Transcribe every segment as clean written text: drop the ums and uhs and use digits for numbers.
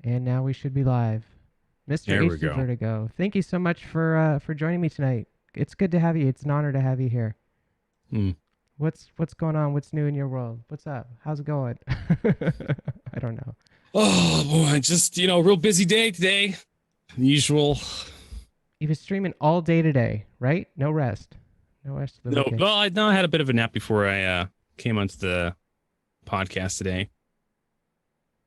And now we should be live. Mr. There we HC go. Vertigo, thank you so much for joining me tonight. It's good to have you. It's an honor to have you here. Hmm. What's going on? What's new in your world? What's up? How's it going? I don't know. Oh boy, just real busy day today. Usual. You've been streaming all day today, right? No rest. No rest of the No, weekend. well, I had a bit of a nap before I came onto the podcast today.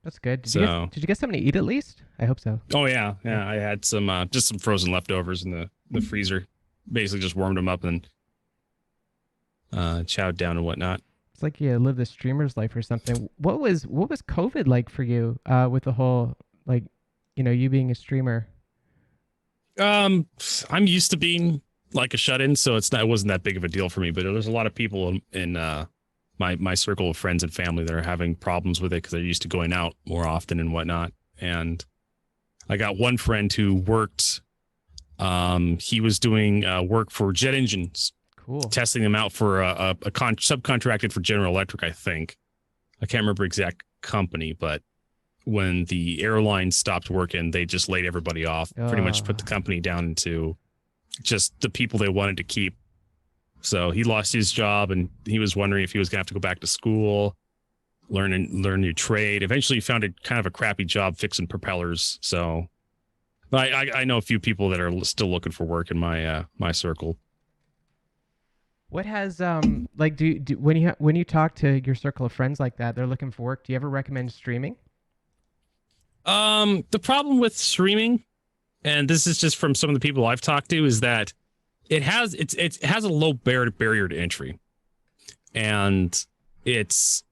That's good. So, Did you get something to eat at least? I hope so. oh yeah, I had some just some frozen leftovers in the freezer. Basically, just warmed them up and chowed down and whatnot. It's like you live the streamer's life or something. What was COVID like for you? With the whole like, you being a streamer. I'm used to being like a shut-in, so it wasn't that big of a deal for me. But there's a lot of people in my circle of friends and family that are having problems with it because they're used to going out more often and whatnot. And I got one friend who worked. He was doing work for jet engines, Cool. testing them out for subcontracted for General Electric, I think. I can't remember exact company, but when the airline stopped working, they just laid everybody off. Pretty much put the company down into just the people they wanted to keep. So he lost his job, and he was wondering if he was going to have to go back to school, learn a new trade. Eventually, he found kind of a crappy job fixing propellers. So, but I know a few people that are still looking for work in my circle. What has like do when you talk to your circle of friends like that, they're looking for work. Do you ever recommend streaming? The problem with streaming, and this is just from some of the people I've talked to, is that it has a low barrier to entry, and it's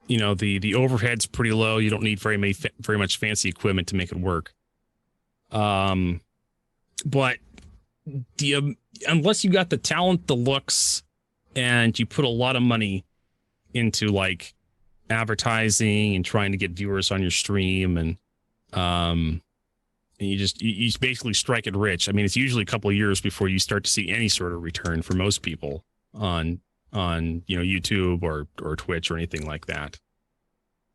the overhead's pretty low. You don't need very much fancy equipment to make it work. But unless you got the talent, the looks, and you put a lot of money into like advertising and trying to get viewers on your stream, and you basically strike it rich. I mean, it's usually a couple of years before you start to see any sort of return for most people on YouTube or Twitch or anything like that.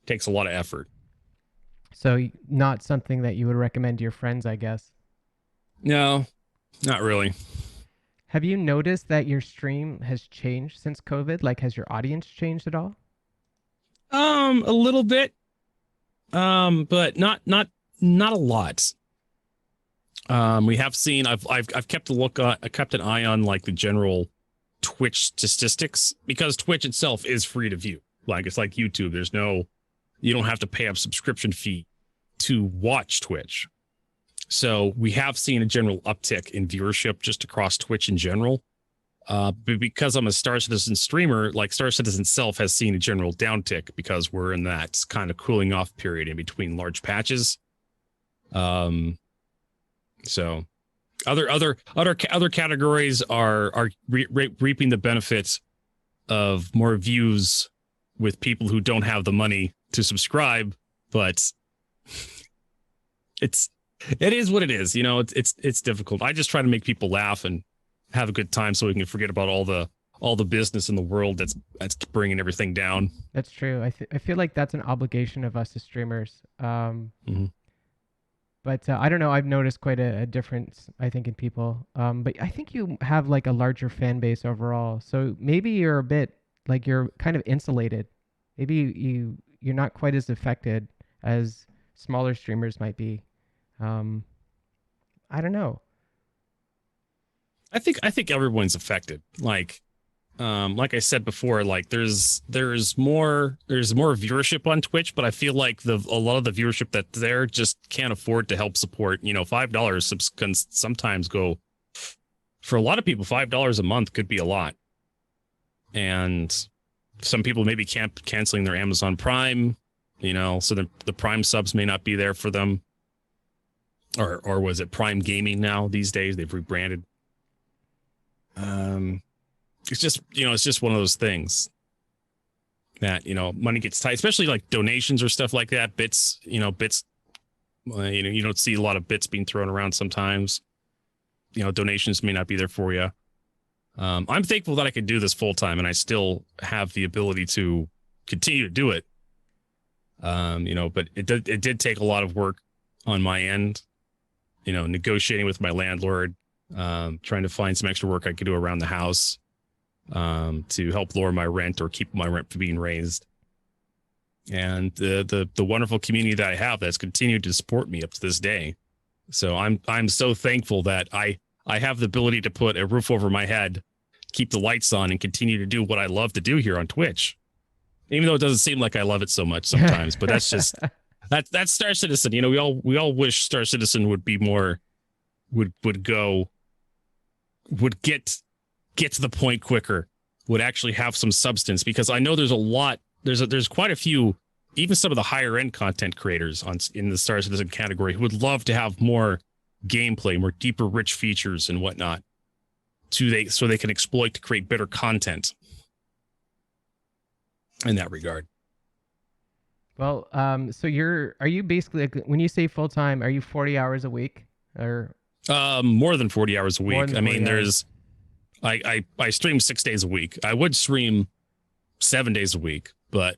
It takes a lot of effort. So not something that you would recommend to your friends, I guess. No, not really. Have you noticed that your stream has changed since COVID? Like, has your audience changed at all? A little bit. But not a lot. We have seen. I've kept I kept an eye on like the general Twitch statistics, because Twitch itself is free to view. Like, it's like YouTube. You don't have to pay a subscription fee to watch Twitch. So we have seen a general uptick in viewership just across Twitch in general. But because I'm a Star Citizen streamer, like Star Citizen itself has seen a general downtick because we're in that kind of cooling off period in between large patches. So other categories are reaping the benefits of more views with people who don't have the money to subscribe, but it is what it is. It's difficult. I just try to make people laugh and have a good time so we can forget about all the business in the world that's bringing everything down. That's true. I feel like that's an obligation of us as streamers. But I don't know. I've noticed quite a difference, I think, in people. But I think you have like a larger fan base overall. So maybe you're a bit like you're kind of insulated. Maybe you're not quite as affected as smaller streamers might be. I don't know. I think everyone's affected. Like I said before, like there's more viewership on Twitch, but I feel like a lot of the viewership that's there just can't afford to help support. $5 can sometimes go, for a lot of people, $5 a month could be a lot. And some people maybe canceling their Amazon Prime, so the Prime subs may not be there for them. Or was it Prime Gaming now these days? They've rebranded. It's just one of those things that, money gets tight, especially like donations or stuff like that. Bits. You don't see a lot of bits being thrown around sometimes. Donations may not be there for you. I'm thankful that I could do this full time and I still have the ability to continue to do it. But it did take a lot of work on my end, negotiating with my landlord, trying to find some extra work I could do around the house, to help lower my rent or keep my rent from being raised. And the wonderful community that I have that's continued to support me up to this day. So I'm so thankful that I have the ability to put a roof over my head, keep the lights on, and continue to do what I love to do here on Twitch. Even though it doesn't seem like I love it so much sometimes, but that's just that's Star Citizen. We all wish Star Citizen would be more, would get to the point quicker, would actually have some substance, because I know there's quite a few, even some of the higher end content creators in the Star Citizen category, who would love to have more gameplay, more deeper, rich features and whatnot, so they can exploit to create better content in that regard. Well, so are you basically, like, when you say full time, are you 40 hours a week or more than 40 hours a week? I mean, hours. I stream 6 days a week. I would stream 7 days a week, but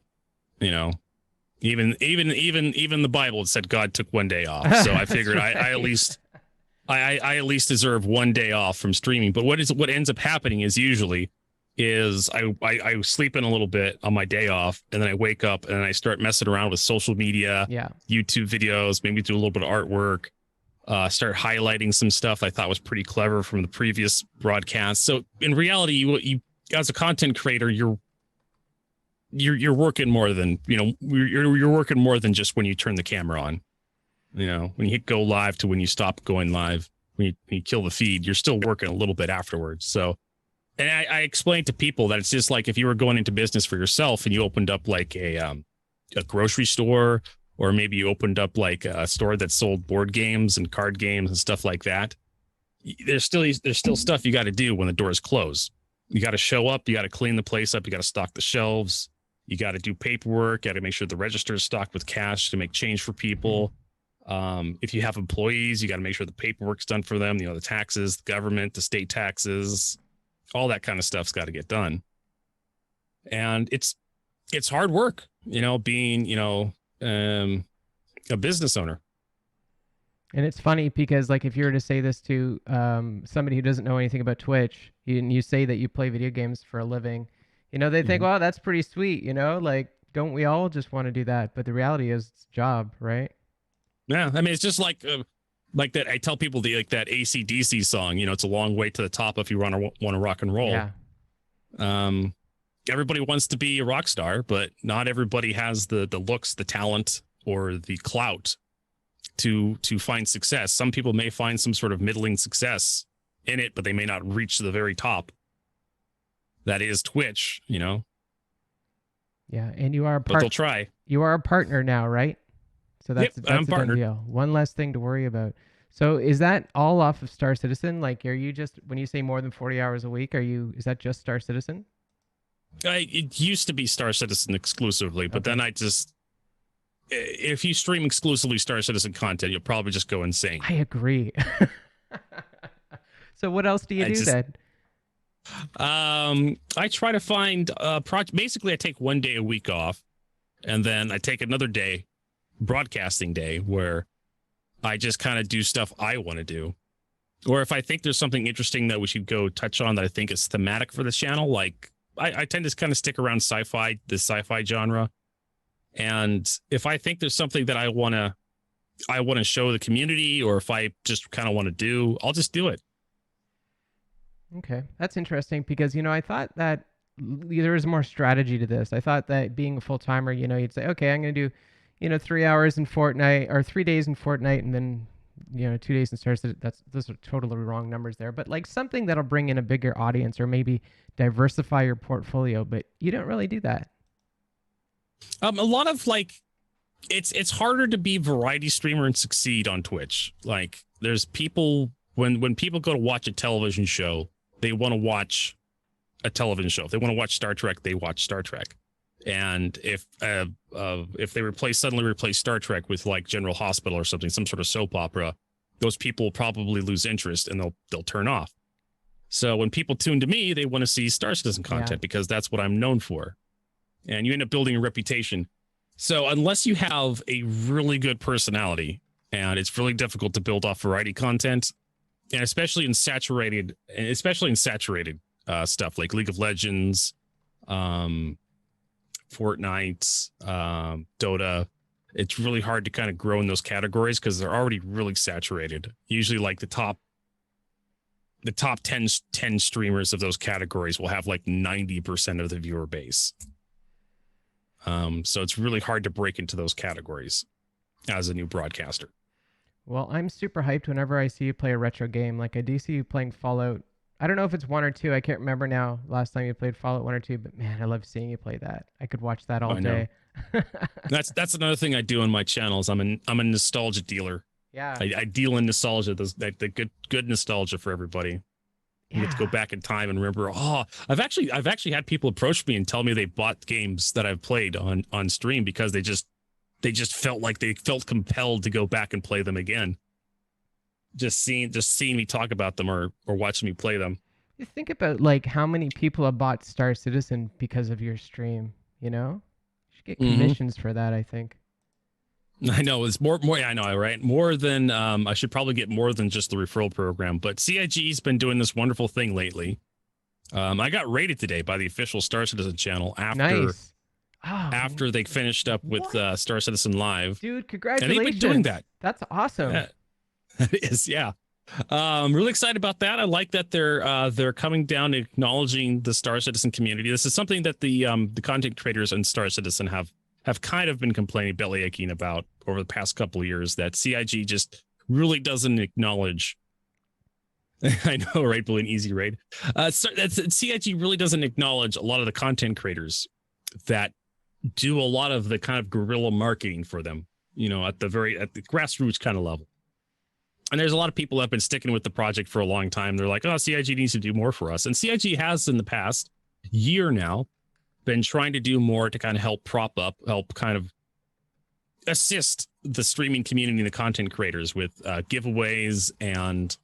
even the Bible said God took 1 day off. So I figured right. I at least deserve 1 day off from streaming. But what ends up happening is usually I sleep in a little bit on my day off, and then I wake up and I start messing around with social media, YouTube videos, maybe do a little bit of artwork, start highlighting some stuff I thought was pretty clever from the previous broadcast. So in reality, you as a content creator, you're working more than, you're working more than just when you turn the camera on. When you hit go live to when you stop going live, when you kill the feed, you're still working a little bit afterwards. So, and I explained to people that it's just like if you were going into business for yourself and you opened up like a grocery store, or maybe you opened up like a store that sold board games and card games and stuff like that. There's still stuff you got to do when the doors close. You got to show up, you got to clean the place up, you got to stock the shelves, you got to do paperwork, got to make sure the register is stocked with cash to make change for people. If you have employees, you got to make sure the paperwork's done for them, the taxes, the government, the state taxes, all that kind of stuff's got to get done. And it's hard work, being, a business owner. And it's funny because, like, if you were to say this to somebody who doesn't know anything about Twitch, and you say that you play video games for a living, they think, "Wow, that's pretty sweet." Like, don't we all just want to do that? But the reality is, it's a job, right? Yeah, I mean, it's just like that. I tell people that AC/DC song. It's a long way to the top if you want to rock and roll. Yeah. Everybody wants to be a rock star, but not everybody has the looks, the talent, or the clout to find success. Some people may find some sort of middling success in it, but they may not reach the very top. That is Twitch, Yeah, and you are but they'll try. You are a partner now, right? So that's a done deal. One less thing to worry about. So is that all off of Star Citizen? Like, are you just, when you say more than 40 hours a week, is that just Star Citizen? It used to be Star Citizen exclusively, but then if you stream exclusively Star Citizen content, you'll probably just go insane. I agree. So what else do you do then? I try to find basically I take 1 day a week off, and then I take another day, broadcasting day, where I just kind of do stuff I want to do. Or if I think there's something interesting that we should go touch on that I think is thematic for the channel, like I tend to kind of stick around the sci-fi genre. And if I think there's something that I want to show the community, or if I just kind of want to do, I'll just do it. Okay, that's interesting because, I thought that there was more strategy to this. I thought that being a full-timer, you'd say, okay, I'm going to do, 3 hours in Fortnite, or 3 days in Fortnite, and then, 2 days in Star Citizen. Those are totally wrong numbers there. But like something that'll bring in a bigger audience, or maybe diversify your portfolio. But you don't really do that. A lot of it's harder to be a variety streamer and succeed on Twitch. Like, there's people, when people go to watch a television show, they want to watch a television show. If they want to watch Star Trek, they watch Star Trek. And if they suddenly replace Star Trek with like General Hospital or something, some sort of soap opera, those people will probably lose interest and they'll turn off. So when people tune to me, they want to see Star Citizen content because that's what I'm known for. And you end up building a reputation. So unless you have a really good personality, and it's really difficult to build off variety content, and especially in saturated stuff like League of Legends, um, Fortnite, Dota. It's really hard to kind of grow in those categories because they're already really saturated. Usually, like the top 10 streamers of those categories will have like 90% of the viewer base. So it's really hard to break into those categories as a new broadcaster. Well, I'm super hyped whenever I see you play a retro game. Like I do see you playing Fallout. I don't know if it's one or two. I can't remember now. Last time you played Fallout 1 or 2, but man, I love seeing you play that. I could watch that all I know. day. That's another thing I do on my channels. I'm a nostalgia dealer. Yeah. I deal in nostalgia, the good nostalgia for everybody. You get to go Yeah. back in time and remember. Oh, I've actually had people approach me and tell me they bought games that I've played on stream because they just felt like they felt compelled to go back and play them again. Just seeing me talk about them or watching me play them. You think about like how many people have bought Star Citizen because of your stream, you know? You should get Mm-hmm. commissions for that, I think. I know it's more. Yeah, I know, right? More than I should probably get more than just the referral program. But CIG's been doing this wonderful thing lately. I got rated today by the official Star Citizen channel Nice. Oh, after they finished up with what? Star Citizen Live, Dude, and congratulations. they've been doing that. That's awesome. That is, yeah. I'm really excited about that. I like that they're coming down and acknowledging the Star Citizen community. This is something that the content creators in Star Citizen have kind of been complaining, bellyaching about over the past couple of years, that CIG just really doesn't acknowledge. I know, right? Blue and easy raid. CIG really doesn't acknowledge a lot of the content creators that do a lot of the kind of guerrilla marketing for them, at the grassroots kind of level. And there's a lot of people that have been sticking with the project for a long time. They're like, oh, CIG needs to do more for us. And CIG has in the past year now been trying to do more to kind of help kind of assist the streaming community and the content creators with giveaways and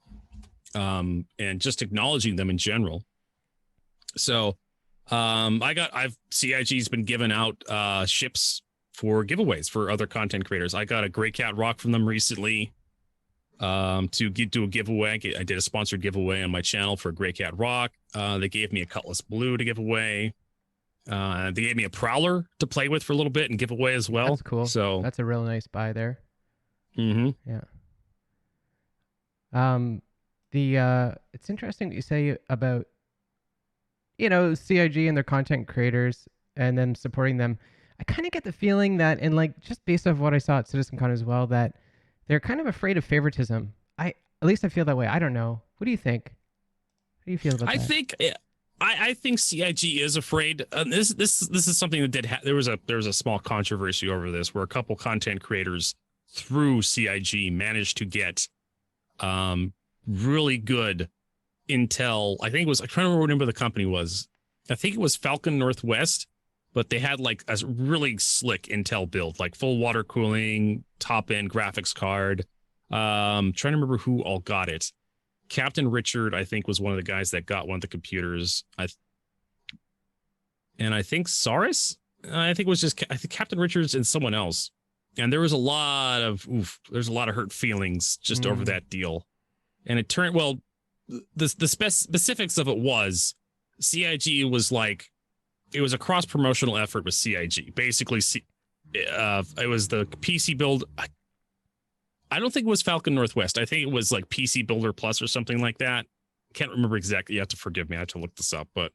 just acknowledging them in general. So CIG's been giving out ships for giveaways for other content creators. I got a Grey Cat Rock from them recently to do a giveaway. I did a sponsored giveaway on my channel for Grey Cat Rock. They gave me a Cutlass Blue to give away. They gave me a Prowler to play with for a little bit and give away as well. That's cool. So that's a real nice buy there. Mm-hmm. Yeah. It's interesting that you say about CIG and their content creators and then supporting them. I kind of get the feeling that, and like just based off what I saw at CitizenCon as well, that they're kind of afraid of favoritism. At least I feel that way. I don't know. What do you think? How do you feel about that? I think CIG is afraid. This is something that did. There was a small controversy over this, where a couple content creators through CIG managed to get really good intel. I think it was. I'm trying to remember what the company was. I think it was Falcon Northwest, but they had like a really slick intel build, like full water cooling, top end graphics card. Trying to remember who all got it. Captain Richard, I think, was one of the guys that got one of the computers. I think Saurus. I think Captain Richards and someone else. And there was a lot of hurt feelings just over that deal. And it turned, well, the specifics of it was CIG was like, it was a cross promotional effort with CIG. Basically, it was the PC build. I don't think it was Falcon Northwest. I think it was like PC Builder Plus or something like that. Can't remember exactly. You have to forgive me. I have to look this up. But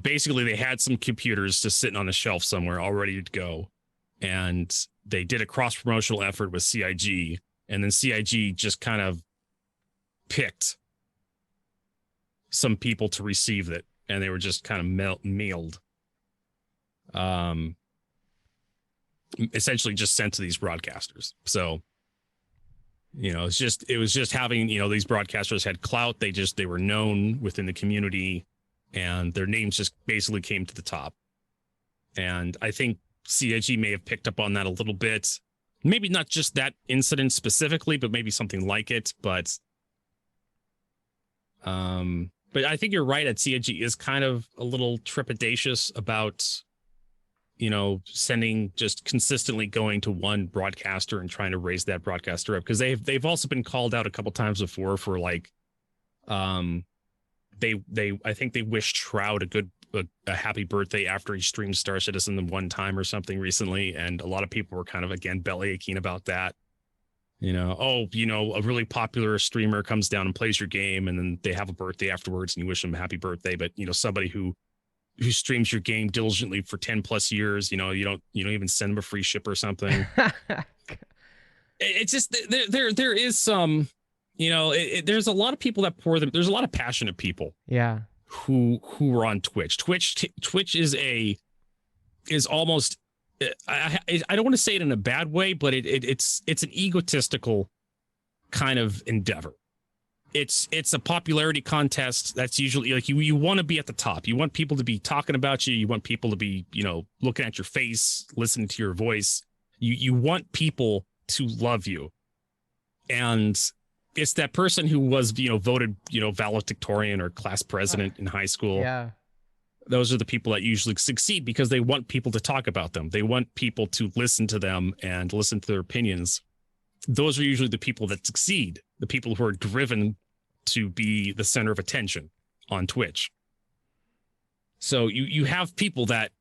basically, they had some computers just sitting on the shelf somewhere all ready to go. And they did a cross promotional effort with CIG. And then CIG just kind of picked some people to receive it. And they were just kind of mailed. Essentially just sent to these broadcasters. So, it was just having, these broadcasters had clout. They were known within the community, and their names just basically came to the top. And I think CIG may have picked up on that a little bit. Maybe not just that incident specifically, but maybe something like it. But I think you're right. At CIG is kind of a little trepidatious about sending, just consistently going to one broadcaster and trying to raise that broadcaster up, because they've also been called out a couple times before for like, they I think they wished Shroud a happy birthday after he streamed Star Citizen the one time or something recently, and a lot of people were kind of, again, belly aching about that. A really popular streamer comes down and plays your game, and then they have a birthday afterwards, and you wish them a happy birthday. But somebody who streams your game diligently for 10 plus years, you don't even send them a free ship or something. It's just there is some, there's a lot of people that pour them. There's a lot of passionate people. Yeah. Who are on Twitch. Twitch is almost, I don't want to say it in a bad way, but it's an egotistical kind of endeavor. It's a popularity contest. That's usually like you want to be at the top. You want people to be talking about you. You want people to be, looking at your face, listening to your voice. You want people to love you. And it's that person who was, voted, valedictorian or class president in high school. Yeah. Those are the people that usually succeed because they want people to talk about them. They want people to listen to them and listen to their opinions. Those are usually the people that succeed, the people who are driven to be the center of attention on Twitch. So you have people that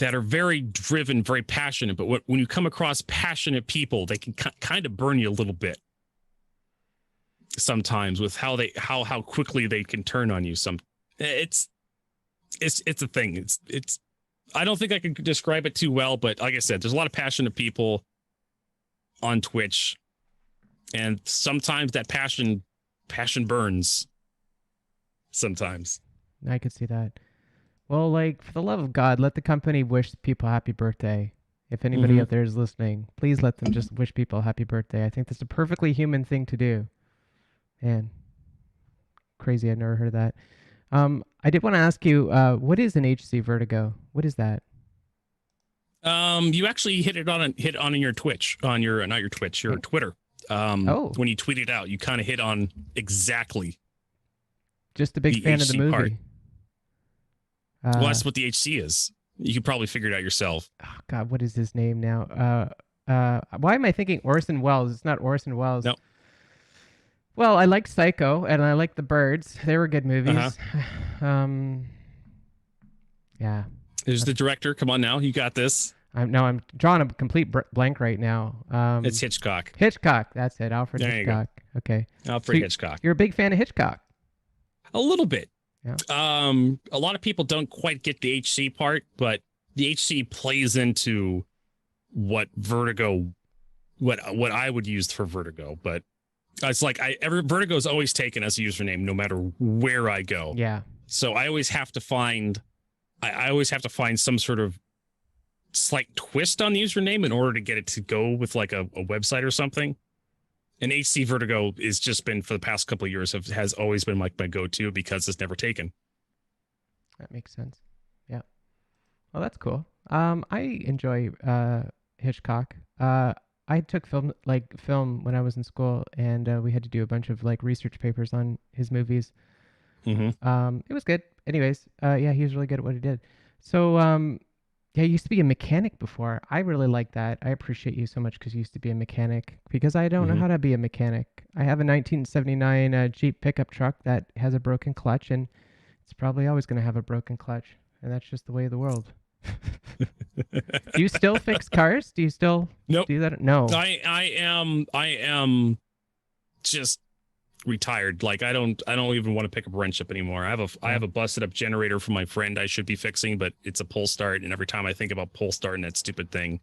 are very driven, very passionate, but when you come across passionate people, they can kind of burn you a little bit sometimes with how quickly they can turn on you. It's a thing. It's I don't think I can describe it too well, but like I said, there's a lot of passionate people on Twitch, and sometimes that passion burns. Sometimes. I could see that. Well, like, for the love of God, let the company wish people happy birthday. If anybody out there is listening, please let them just wish people happy birthday. I think that's a perfectly human thing to do. Man, crazy. I've never heard of that. I did want to ask you, what is an HCVertigo? What is that? You actually hit on your Twitch, on your, not your Twitch, your Twitter. When you tweeted out, you kind of hit on exactly. Just a big fan of the movie. Part. Well, that's what the HC is. You could probably figure it out yourself. Oh God, what is his name now? Why am I thinking Orson Welles? It's not Orson Welles. No. Well, I liked Psycho and I liked The Birds. They were good movies. Yeah. There's the director. Come on now, you got this. I'm drawing a complete blank right now. It's Hitchcock. Hitchcock, that's it. Alfred there Hitchcock. Okay. Alfred Hitchcock. You're a big fan of Hitchcock. A little bit. Yeah. A lot of people don't quite get the HC part, but the HC plays into what Vertigo, what I would use for Vertigo. But it's like Vertigo's always taken as a username, no matter where I go. Yeah. So I always have to find, some sort of slight twist on the username in order to get it to go with like a website or something. And HCVertigo is just been, for the past couple of years, has always been like my go-to because it's never taken. That makes sense. Yeah. Well, that's cool. I enjoy Hitchcock. I took film when I was in school, and we had to do a bunch of like research papers on his movies. It was good. Anyways, yeah, he was really good at what he did. So, yeah, I used to be a mechanic before. I really like that. I appreciate you so much because you used to be a mechanic, because I don't know how to be a mechanic. I have a 1979 Jeep pickup truck that has a broken clutch, and it's probably always going to have a broken clutch, and that's just the way of the world. Do you still fix cars? Do you still do that? No. I am just retired. Like I don't even want to pick up a wrench up anymore. I have a busted up generator from my friend I should be fixing, but it's a pull start, and every time I think about pull starting that stupid thing,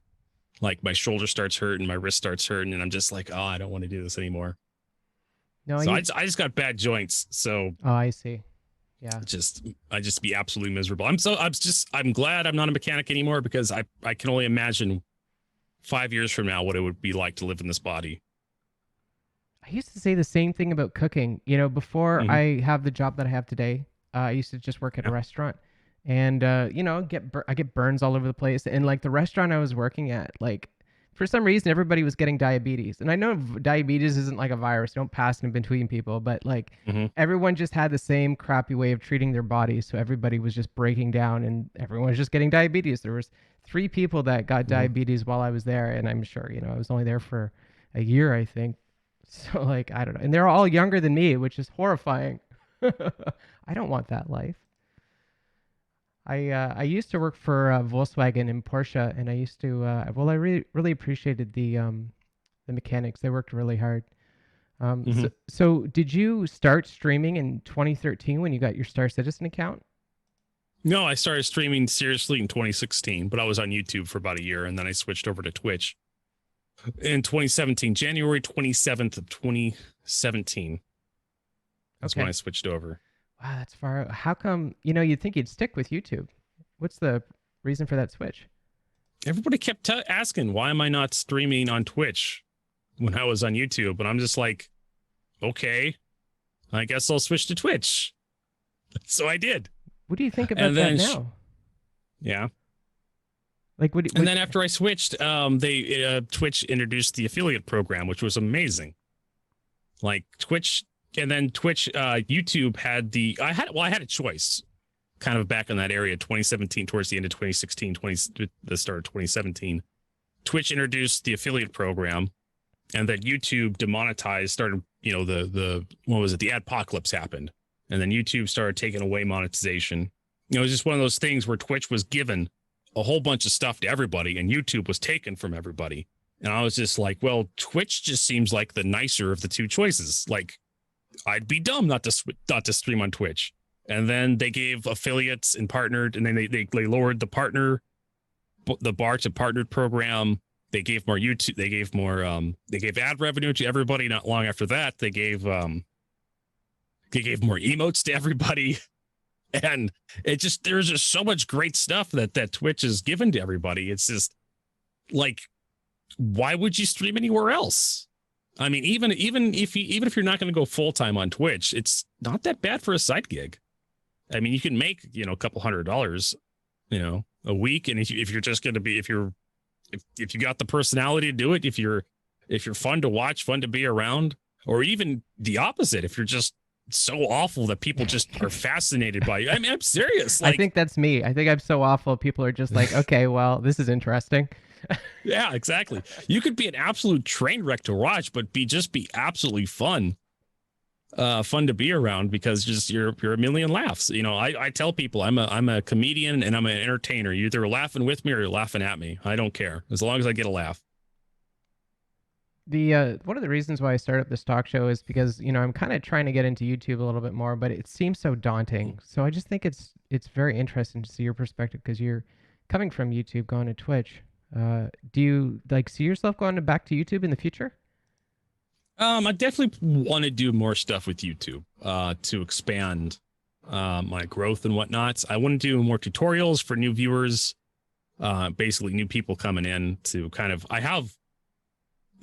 like my shoulder starts hurting, my wrist starts hurting, and I'm just like, oh, I don't want to do this anymore. No, so I just got bad joints. So I see. Yeah. I just be absolutely miserable. I'm glad I'm not a mechanic anymore, because I can only imagine 5 years from now what it would be like to live in this body. I used to say the same thing about cooking. Before I have the job that I have today, I used to just work at a restaurant, and I get burns all over the place. And like the restaurant I was working at, like for some reason everybody was getting diabetes. And I know diabetes isn't like a virus, don't pass it in between people, but like Hmm. everyone just had the same crappy way of treating their bodies, so everybody was just breaking down and everyone was just getting diabetes. There was 3 people that got Hmm. diabetes while I was there, and I'm sure, I was only there for a year, I think. So like I don't know. And they're all younger than me, which is horrifying. I don't want that life. I used to work for Volkswagen and Porsche, and I used to I really appreciated the mechanics. They worked really hard. Hmm. So did you start streaming in 2013 when you got your Star Citizen account? No, I started streaming seriously in 2016, but I was on YouTube for about a year, and then I switched over to Twitch in 2017, January 27th of 2017. That's when I Okay. switched over. Wow, that's far out. How come, you'd think you'd stick with YouTube? What's the reason for that switch? Everybody kept asking, why am I not streaming on Twitch when I was on YouTube? And I'm just like, okay, I guess I'll switch to Twitch. So I did. What do you think about And that then, now? yeah. Like, And then after I switched, they Twitch introduced the affiliate program, which was amazing. Like Twitch, and then Twitch, YouTube had I had a choice kind of back in that area, 2017, towards the end of 2016, the start of 2017. Twitch introduced the affiliate program, and then YouTube demonetized, started, what was it? The adpocalypse happened. And then YouTube started taking away monetization. It was just one of those things where Twitch was given a whole bunch of stuff to everybody and YouTube was taken from everybody. And I was just like, well, Twitch just seems like the nicer of the two choices. Like, I'd be dumb not to stream on Twitch. And then they gave affiliates and partnered, and then they lowered the bar to partnered program. They gave more YouTube. They gave ad revenue to everybody. Not long after that, they gave more emotes to everybody. And there's just so much great stuff that Twitch has given to everybody. It's just like, why would you stream anywhere else? I mean, even if you're not going to go full time on Twitch, it's not that bad for a side gig. I mean, you can make, a couple $100, a week. And if you're just going to be, if you got the personality to do it, if you're fun to watch, fun to be around, or even the opposite, if you're just so awful that people just are fascinated by you. I mean, I'm serious. I Like, think that's me. I think I'm so awful. People are just like, okay, well, this is interesting. yeah, exactly. You could be an absolute train wreck to watch, but be absolutely fun to be around because just you're a million laughs. I tell people I'm a comedian and I'm an entertainer. You're either laughing with me or you're laughing at me. I don't care as long as I get a laugh. The one of the reasons why I started up this talk show is because I'm kind of trying to get into YouTube a little bit more, but it seems so daunting. So I just think it's very interesting to see your perspective because you're coming from YouTube, going to Twitch. Do you like see yourself going back to YouTube in the future? I definitely want to do more stuff with YouTube to expand my growth and whatnot. I want to do more tutorials for new viewers, basically new people coming in to I have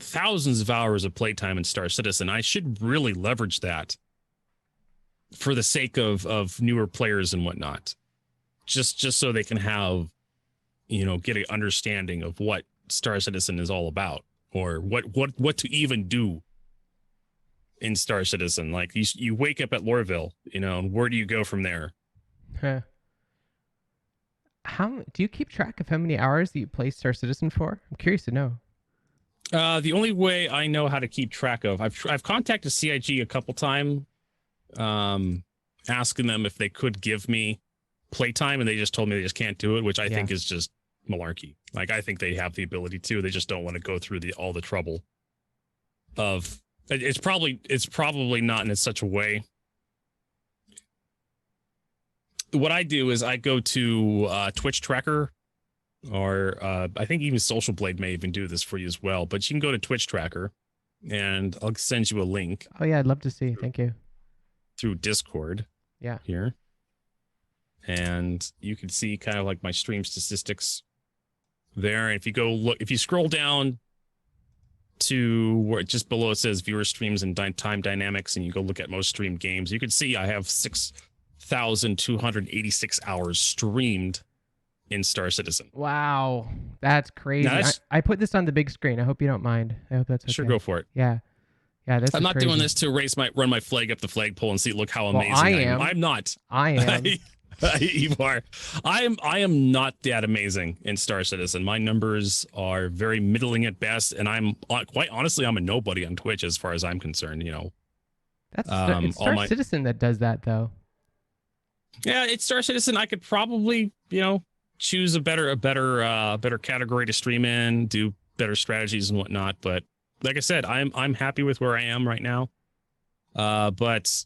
thousands of hours of playtime in Star Citizen. I should really leverage that for the sake of newer players and whatnot. Just so they can have, get an understanding of what Star Citizen is all about or what to even do in Star Citizen. Like you wake up at Lorville, and where do you go from there? Huh. How do you keep track of how many hours that you play Star Citizen for? I'm curious to know. The only way I know how to keep track of, I've contacted CIG a couple times, asking them if they could give me playtime, and they just told me they just can't do it, which I think is just malarkey. Like I think they have the ability to, they just don't want to go through all the trouble of. It's probably not in such a way. What I do is I go to Twitch Tracker, or I think even Social Blade may even do this for you as well. But you can go to Twitch Tracker, and I'll send you a link. Oh yeah, I'd love to see. Thank you. Through Discord. Yeah. Here. And you can see kind of like my stream statistics there. And if you scroll down to where just below it says viewer streams and time dynamics, and you go look at most streamed games, you can see I have 6,286 hours streamed in Star Citizen. Wow, that's crazy. Now I put this on the big screen. I hope you don't mind. I hope that's sure, okay. go for it. Yeah, yeah, this I'm is not doing crazy. this to run my flag up the flagpole and see, look how Well, I amazing I am. am. I'm not. I am. You are. I am not that amazing in Star Citizen. My numbers are very middling at best, and I'm quite honestly, I'm a nobody on Twitch as far as I'm concerned. It's all Star my Citizen that does that, though. yeah, it's Star Citizen. I could probably choose a better category to stream in, do better strategies and whatnot. But like I said, I'm happy with where I am right now. But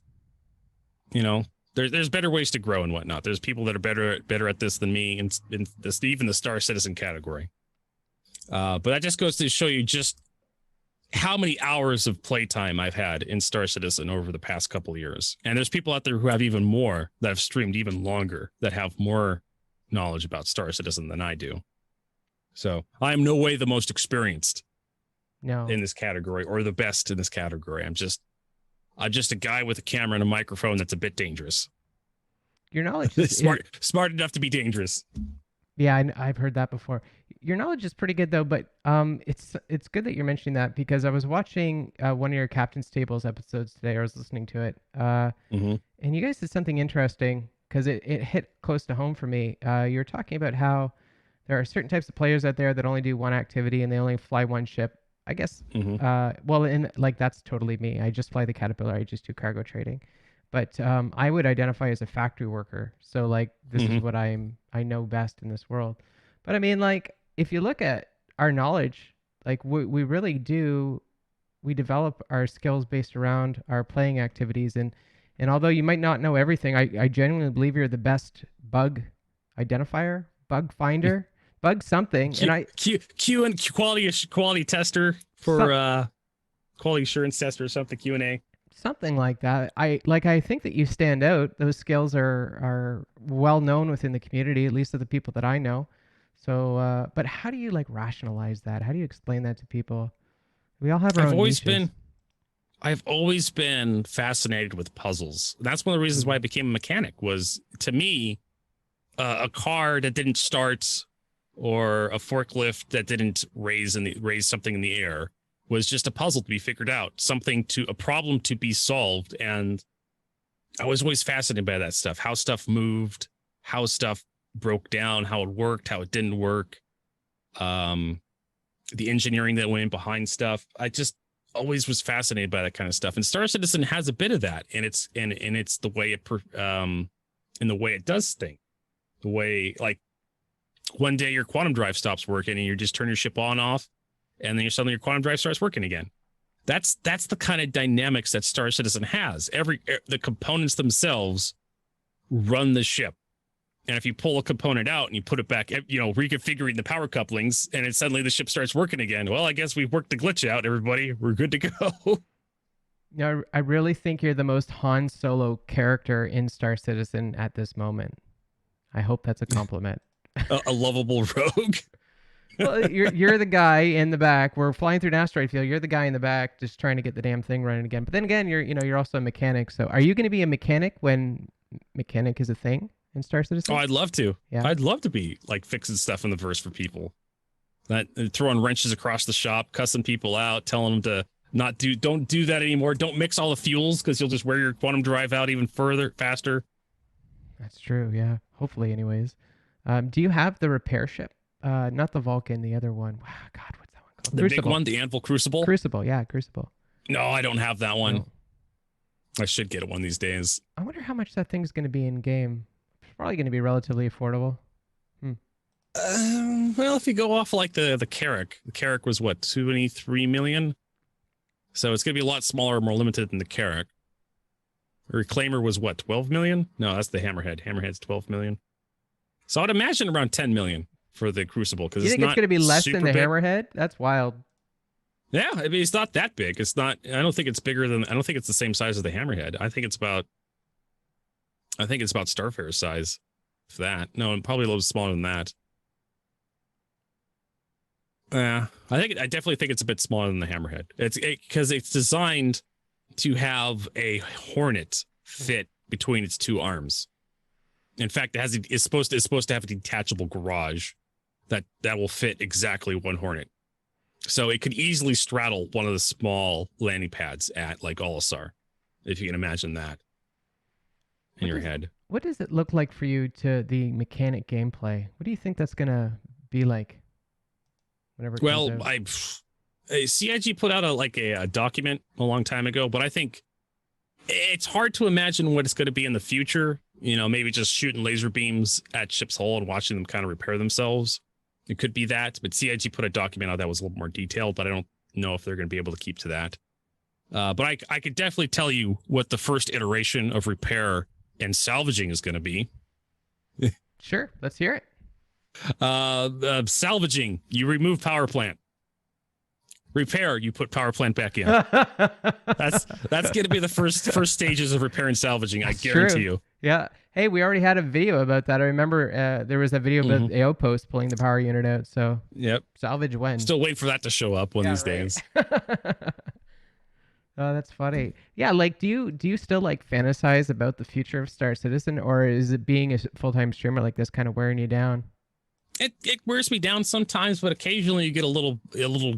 there's better ways to grow and whatnot. There's people that are better at this than me, in this, even the Star Citizen category. But that just goes to show you just how many hours of playtime I've had in Star Citizen over the past couple of years. And there's people out there who have even more, that have streamed even longer, that have more knowledge about Star Citizen than I do. So I am no way the most experienced in this category, or the best in this category. I'm just a guy with a camera and a microphone that's a bit dangerous. Your knowledge is smart enough to be dangerous. Yeah, I've heard that before. Your knowledge is pretty good though, but it's good that you're mentioning that, because I was watching one of your Captain's Tables episodes today. I was listening to it, and you guys did something interesting, because it hit close to home for me. You were talking about how there are certain types of players out there that only do one activity and they only fly one ship. I guess, well, and like that's totally me. I just fly the Caterpillar. I just do cargo trading. But I would identify as a factory worker. So like this is what I know best in this world. But I mean, like, if you look at our knowledge, like we really do, we develop our skills based around our playing activities. And although you might not know everything, I genuinely believe you're the best bug identifier, bug finder, bug something. Q and quality tester for quality assurance tester or something, Q&A. Something like that. I think that you stand out. Those skills are well known within the community, at least of the people that I know. So, but how do you like rationalize that? How do you explain that to people? We all have our own niches. I've always been fascinated with puzzles. That's one of the reasons why I became a mechanic. Was, to me, a car that didn't start, or a forklift that didn't raise something in the air, was just a puzzle to be figured out, a problem to be solved. And I was always fascinated by that stuff, how stuff moved, how stuff broke down, how it worked, how it didn't work, the engineering that went in behind stuff. I just always was fascinated by that kind of stuff. And Star Citizen has a bit of that, and it's the way in the way it does things. The way, like, one day your quantum drive stops working and you just turn your ship on off, and then suddenly your quantum drive starts working again. That's the kind of dynamics that Star Citizen has. The components themselves run the ship. And if you pull a component out and you put it back, reconfiguring the power couplings, and suddenly the ship starts working again. Well, I guess we've worked the glitch out, everybody. We're good to go. No, I really think you're the most Han Solo character in Star Citizen at this moment. I hope that's a compliment. A lovable rogue. Well, you're the guy in the back. We're flying through an asteroid field. You're the guy in the back just trying to get the damn thing running again. But then again, you're also a mechanic. So are you going to be a mechanic when mechanic is a thing in Star Citizen? Oh, I'd love to. Yeah. I'd love to be like fixing stuff in the verse for people. Throwing wrenches across the shop, cussing people out, telling them to don't do that anymore. Don't mix all the fuels, because you'll just wear your quantum drive out even faster. That's true. Yeah. Hopefully, anyways. Do you have the repair ship? Not the Vulcan, the other one. Wow, God, what's that one called? The Crucible. Big one, the Anvil Crucible? Crucible, yeah, Crucible. No, I don't have that one. No. I should get one these days. I wonder how much that thing's going to be in game. It's probably going to be relatively affordable. Well, if you go off like the Carrack. The Carrack was what, 23 million? So it's going to be a lot smaller, more limited than the Carrack. The Reclaimer was what, 12 million? No, that's the Hammerhead. Hammerhead's 12 million. So I'd imagine around 10 million for the Crucible, because you think it's going to be less than the Hammerhead? That's wild. Yeah, I mean, it's not that big. It's not. I don't think it's the same size as the Hammerhead. I think it's about Starfare's size. If that, no, probably a little smaller than that. I definitely think it's a bit smaller than the Hammerhead. Because it's designed to have a Hornet fit between its two arms. In fact, it's supposed to have a detachable garage that will fit exactly one Hornet. So it could easily straddle one of the small landing pads at like Olisar, if you can imagine that in your head. What does it look like for you to the mechanic gameplay? What do you think that's gonna be like whenever it comes out? CIG put out a document a long time ago, but I think it's hard to imagine what it's going to be in the future. You know, maybe just shooting laser beams at ship's hull and watching them kind of repair themselves. It could be that, but CIG put a document out that was a little more detailed, but I don't know if they're going to be able to keep to that. But I could definitely tell you what the first iteration of repair and salvaging is going to be. Sure, let's hear it. Salvaging, you remove power plant. Repair, you put power plant back in. That's going to be the first stages of repair and salvaging. I guarantee you. Yeah. Hey, we already had a video about that. I remember there was a video about the AO post pulling the power unit out. So yep, salvage when. Still waiting for that to show up one of these days. Oh, that's funny. Yeah, like do you still like fantasize about the future of Star Citizen, or is it being a full-time streamer like this kind of wearing you down? It wears me down sometimes, but occasionally you get a little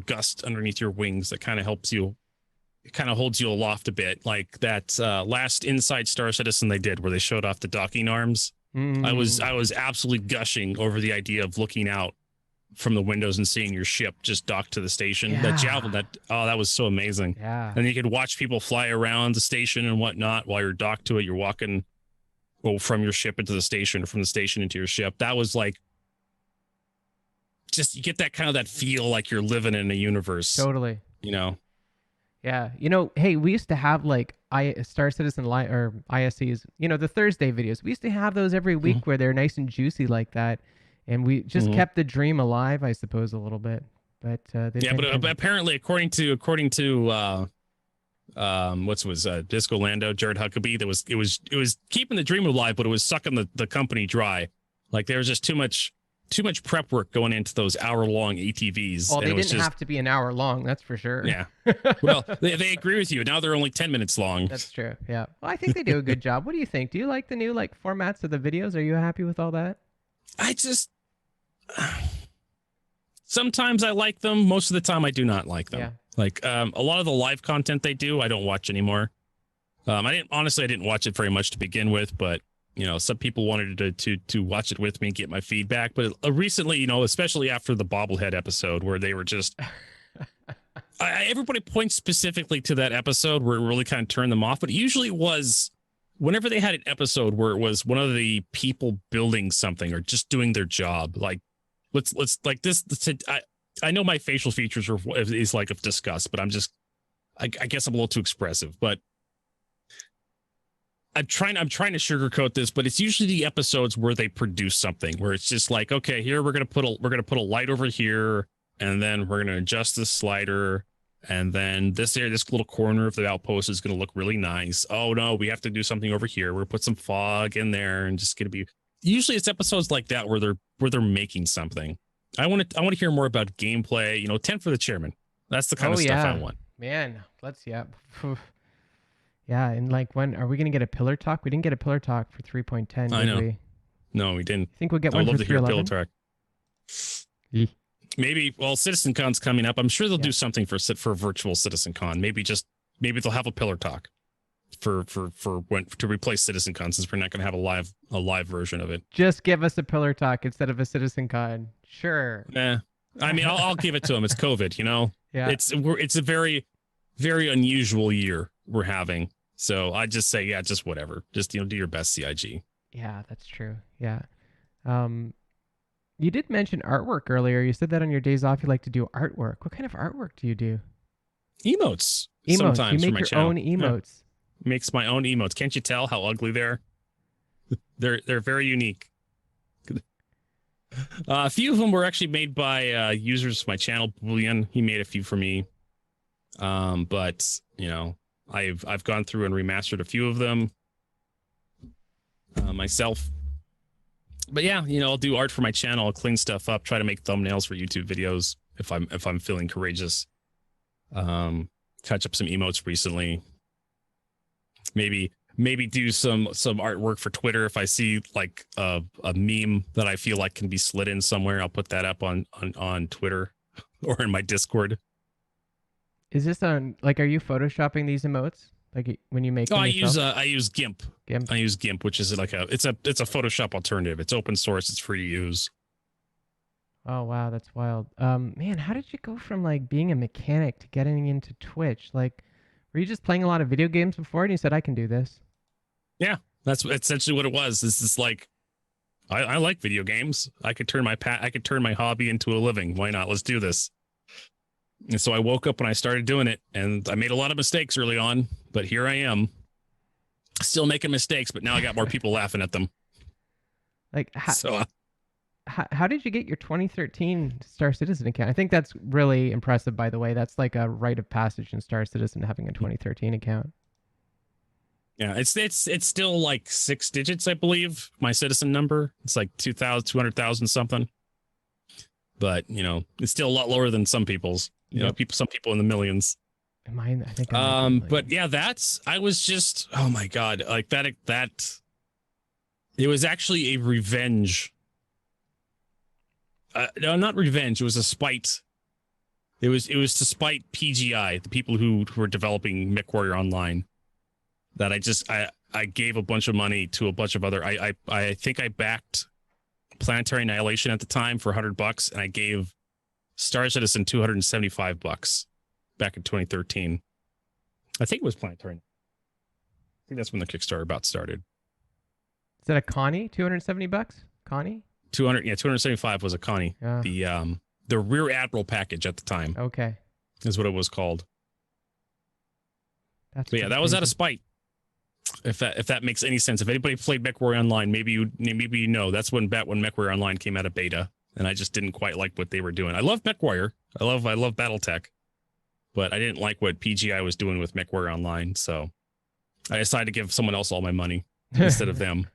gust underneath your wings that kind of helps you. It kind of holds you aloft a bit, like that last Inside Star Citizen they did, where they showed off the docking arms. I was absolutely gushing over the idea of looking out from the windows and seeing your ship just docked to the station. Yeah. That javelin, that was so amazing. Yeah, and you could watch people fly around the station and whatnot while you're docked to it. You're walking, from your ship into the station, or from the station into your ship. That was like. Just you get that kind of that feel like you're living in a universe. Totally. You know. Yeah. You know, hey, we used to have like Star Citizen or ISCs, the Thursday videos. We used to have those every week where they're nice and juicy like that. And we just kept the dream alive, I suppose, a little bit. But apparently, according to Disco Lando, Jared Huckabee, it was keeping the dream alive, but it was sucking the company dry. Like there was just too much prep work going into those hour-long ATVs. Well, they didn't have to be an hour long, that's for sure. Yeah. Well, they agree with you. Now they're only 10 minutes long. That's true. Yeah. Well, I think they do a good job. What do you think? Do you like the new formats of the videos? Are you happy with all that? Sometimes I like them. Most of the time I do not like them. Yeah. Like a lot of the live content they do, I don't watch anymore. I didn't watch it very much to begin with, but some people wanted to watch it with me and get my feedback. But recently, especially after the bobblehead episode where they were just, everybody points specifically to that episode where it really kind of turned them off. But it usually was whenever they had an episode where it was one of the people building something or just doing their job. Like let's like this. I know my facial features is like of disgust, but I guess I'm a little too expressive, but I'm trying to sugarcoat this, but it's usually the episodes where they produce something where it's just like, okay, here we're gonna put a light over here, and then we're gonna adjust this slider, and then this little corner of the outpost is gonna look really nice. Oh no, we have to do something over here. We're gonna put some fog in there, and just gonna be. Usually, it's episodes like that where they're making something. I want to hear more about gameplay. 10 for the chairman. That's the kind of stuff I want. Man, Yeah, and when are we going to get a pillar talk? We didn't get a pillar talk for 3.10, I know. We? No, we didn't. I think we'll get one for 3.11. I'd love to hear pillar talk. Maybe, CitizenCon's coming up. I'm sure they'll do something for virtual CitizenCon. Maybe they'll have a pillar talk for when to replace CitizenCon, since we're not going to have a live version of it. Just give us a pillar talk instead of a CitizenCon. Sure. Yeah. I mean, I'll give it to them. It's COVID, Yeah. It's a very, very unusual year we're having. So I just say, yeah, just whatever. Just, do your best, CIG. Yeah, that's true. Yeah. You did mention artwork earlier. You said that on your days off, you like to do artwork. What kind of artwork do you do? Emotes. Sometimes you make your own emotes. Yeah. Makes my own emotes. Can't you tell how ugly they're? They're very unique. A few of them were actually made by users of my channel. Boolean, he made a few for me. But I've gone through and remastered a few of them myself. But yeah, I'll do art for my channel. I'll clean stuff up, try to make thumbnails for YouTube videos if I'm feeling courageous. Touch up some emotes recently. Maybe maybe do some artwork for Twitter. If I see like a meme that I feel like can be slid in somewhere, I'll put that up on Twitter or in my Discord. Is this on like? Are you photoshopping these emotes like when you make Oh, them yourself? I use GIMP. GIMP. I use GIMP, which is like it's a Photoshop alternative. It's open source. It's free to use. Oh wow, that's wild. Man, how did you go from like being a mechanic to getting into Twitch? Like, were you just playing a lot of video games before and you said I can do this? Yeah, that's essentially what it was. This is like I like video games. I could turn my hobby into a living. Why not? Let's do this. And so I woke up and I started doing it, and I made a lot of mistakes early on, but here I am, still making mistakes, but now I got more people laughing at them. Like, So how did you get your 2013 Star Citizen account? I think that's really impressive, by the way. That's like a rite of passage in Star Citizen having a 2013 account. yeah, it's still like 6 digits, I believe. My citizen number, it's like 200,000 something. But it's still a lot lower than some people's. Some people in the millions. Mine, I think. I But yeah, I was just, oh my God, like that. It was actually a revenge. No, not revenge. It was a spite. It was to spite PGI, the people who were developing MechWarrior Online. That I gave a bunch of money to a bunch of other. I think I backed Planetary Annihilation at the time for $100, and I gave Star Citizen $275 back in 2013. I think it was Planetary. I think that's when the Kickstarter about started. Is that a Connie? $270? Connie? 275 was a Connie. The Rear Admiral package at the time. Okay. Is what it was called. But yeah, that crazy. was out of spite. If that makes any sense. If anybody played MechWarrior Online, maybe you know that's when MechWarrior Online came out of beta, and I just didn't quite like what they were doing. I love MechWarrior. I love BattleTech, but I didn't like what PGI was doing with MechWarrior Online, so I decided to give someone else all my money instead of them.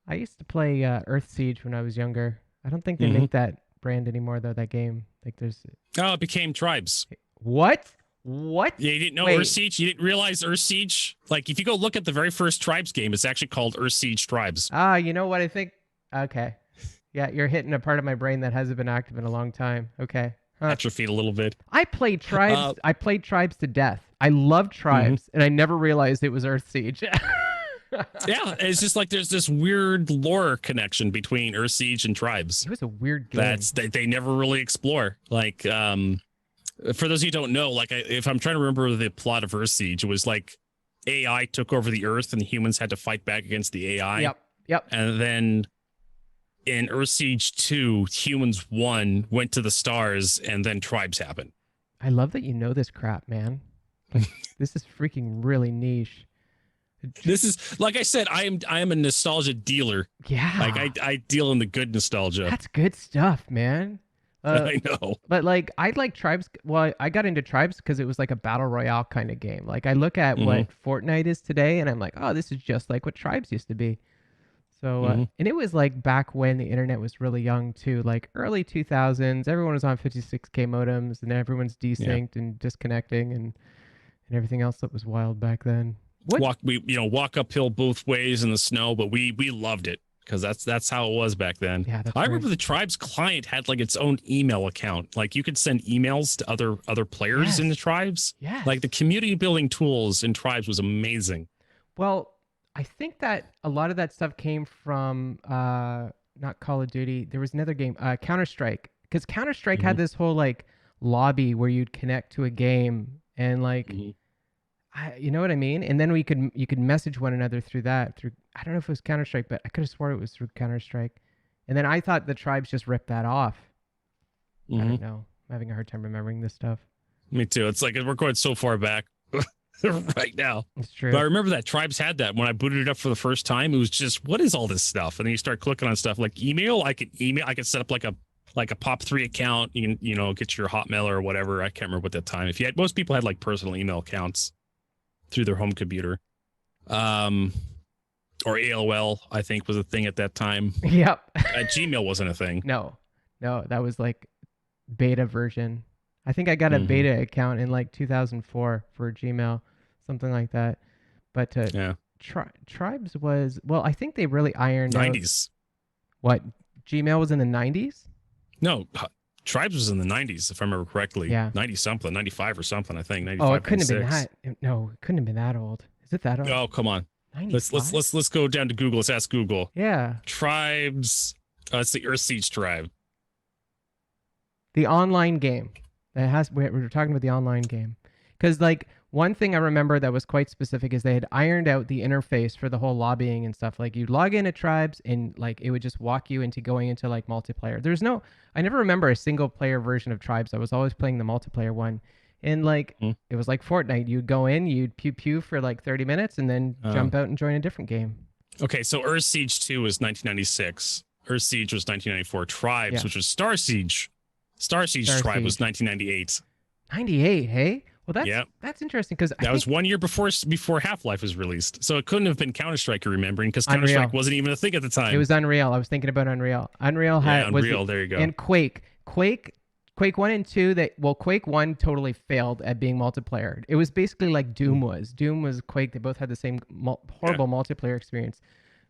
I used to play Earth Siege when I was younger. I don't think they make that brand anymore, though. That game, like, there's. Oh, it became Tribes. What? What? Yeah, you didn't know Earth Siege? You didn't realize Earth Siege? Like, if you go look at the very first Tribes game, it's actually called Earth Siege Tribes. Ah, you know what I think? Okay. Yeah, you're hitting a part of my brain that hasn't been active in a long time. Okay. Atrophied a little bit. I played Tribes. I played Tribes to death. I loved Tribes, and I never realized it was Earth Siege. Yeah, it's just like there's this weird lore connection between Earth Siege and Tribes. It was a weird game. They never really explore. Like, for those of you who don't know, like if I'm trying to remember the plot of Earth Siege, it was like AI took over the Earth and the humans had to fight back against the AI. Yep. And then in Earth Siege 2, humans won, went to the stars, and then Tribes happened. I love that you know this crap, man. Like, this is freaking really niche. This is, like I said, I am a nostalgia dealer. Yeah. Like I deal in the good nostalgia. That's good stuff, man. I know. But like, I like Tribes. Well, I got into Tribes because it was like a battle royale kind of game. Like, I look at what Fortnite is today, and I'm like, oh, this is just like what Tribes used to be. So, and it was like back when the internet was really young too, like early 2000s. Everyone was on 56K modems, and everyone's desynced and disconnecting, and everything else that was wild back then. Walk uphill both ways in the snow, but we loved it because that's how it was back then. Yeah, I remember the Tribes client had like its own email account. Like you could send emails to other players in the Tribes. Yeah. Like the community building tools in Tribes was amazing. Well, I think that a lot of that stuff came from not Call of Duty. There was another game, Counter-Strike, because Counter-Strike had this whole like lobby where you'd connect to a game and like. You know what I mean? And then you could message one another through that. I don't know if it was Counter-Strike, but I could have swore it was through Counter-Strike. And then I thought the Tribes just ripped that off. I don't know. I'm having a hard time remembering this stuff. Me too. It's like we're going so far back right now. It's true. But I remember that Tribes had that when I booted it up for the first time. It was just, what is all this stuff? And then you start clicking on stuff like email. I could set up like a POP3 account. You can get your Hotmail or whatever. I can't remember what that time. Most people had like personal email accounts through their home computer. Or AOL, I think, was a thing at that time. Yep. Gmail wasn't a thing. No, that was like beta version. I think I got a beta account in like 2004 for Gmail, something like that. But to Tribes was, well, I think they really ironed out 90s. what Gmail was in the 90s. No, Tribes was in the 90s, if I remember correctly. Yeah. 90 something, 95 or something, I think. Oh, 95, it couldn't have been 96. that. No, it couldn't have been that old. Is it that old? Oh, come on. 95? Let's go down to Google. Let's ask Google. Yeah. Tribes. It's the Earth Siege Tribe. The online game. We're talking about the online game. Because, like, one thing I remember that was quite specific is they had ironed out the interface for the whole lobbying and stuff. Like, you log in at Tribes and, like, it would just walk you into going into, like, multiplayer. I never remember a single player version of Tribes. I was always playing the multiplayer one. And, like, it was like Fortnite. You'd go in, you'd pew for, like, 30 minutes and then jump out and join a different game. Okay, so Earth Siege 2 was 1996. Earth Siege was 1994. Tribes, which was Star Siege. Star Siege Tribe was 1998. 98, hey? Well, that's interesting because that was 1 year before Half-Life was released. So it couldn't have been Counter-Strike, you're remembering, because Counter-Strike wasn't even a thing at the time. It was Unreal. I was thinking about Unreal. Unreal there you go. And Quake 1 and 2 Quake 1 totally failed at being multiplayer. It was basically like Doom was. Doom was Quake. They both had the same horrible multiplayer experience.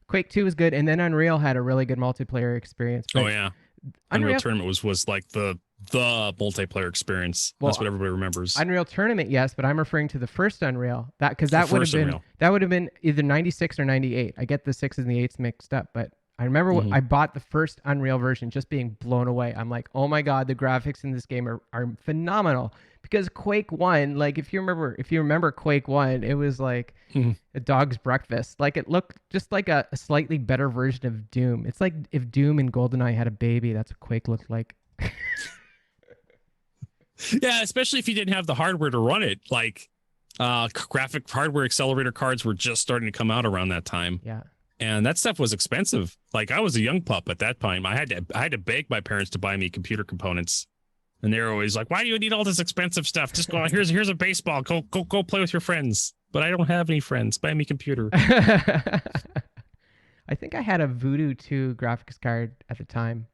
Quake 2 was good, and then Unreal had a really good multiplayer experience. But Unreal Tournament was like the multiplayer experience. That's what everybody remembers. Unreal Tournament, yes, but I'm referring to the first Unreal. That would have been either 96 or 98. I get the 6s and the 8s mixed up, but I remember I bought the first Unreal version just being blown away. I'm like, oh my God, the graphics in this game are phenomenal. Because Quake 1, like if you remember Quake 1, it was like a dog's breakfast. Like it looked just like a slightly better version of Doom. It's like if Doom and GoldenEye had a baby, that's what Quake looked like. Yeah, especially if you didn't have the hardware to run it. Like graphic hardware accelerator cards were just starting to come out around that time. Yeah. And that stuff was expensive. Like I was a young pup at that time. I had to beg my parents to buy me computer components. And they're always like, "Why do you need all this expensive stuff? Just go. Here's a baseball. Go play with your friends." But I don't have any friends. Buy me a computer. I think I had a Voodoo 2 graphics card at the time.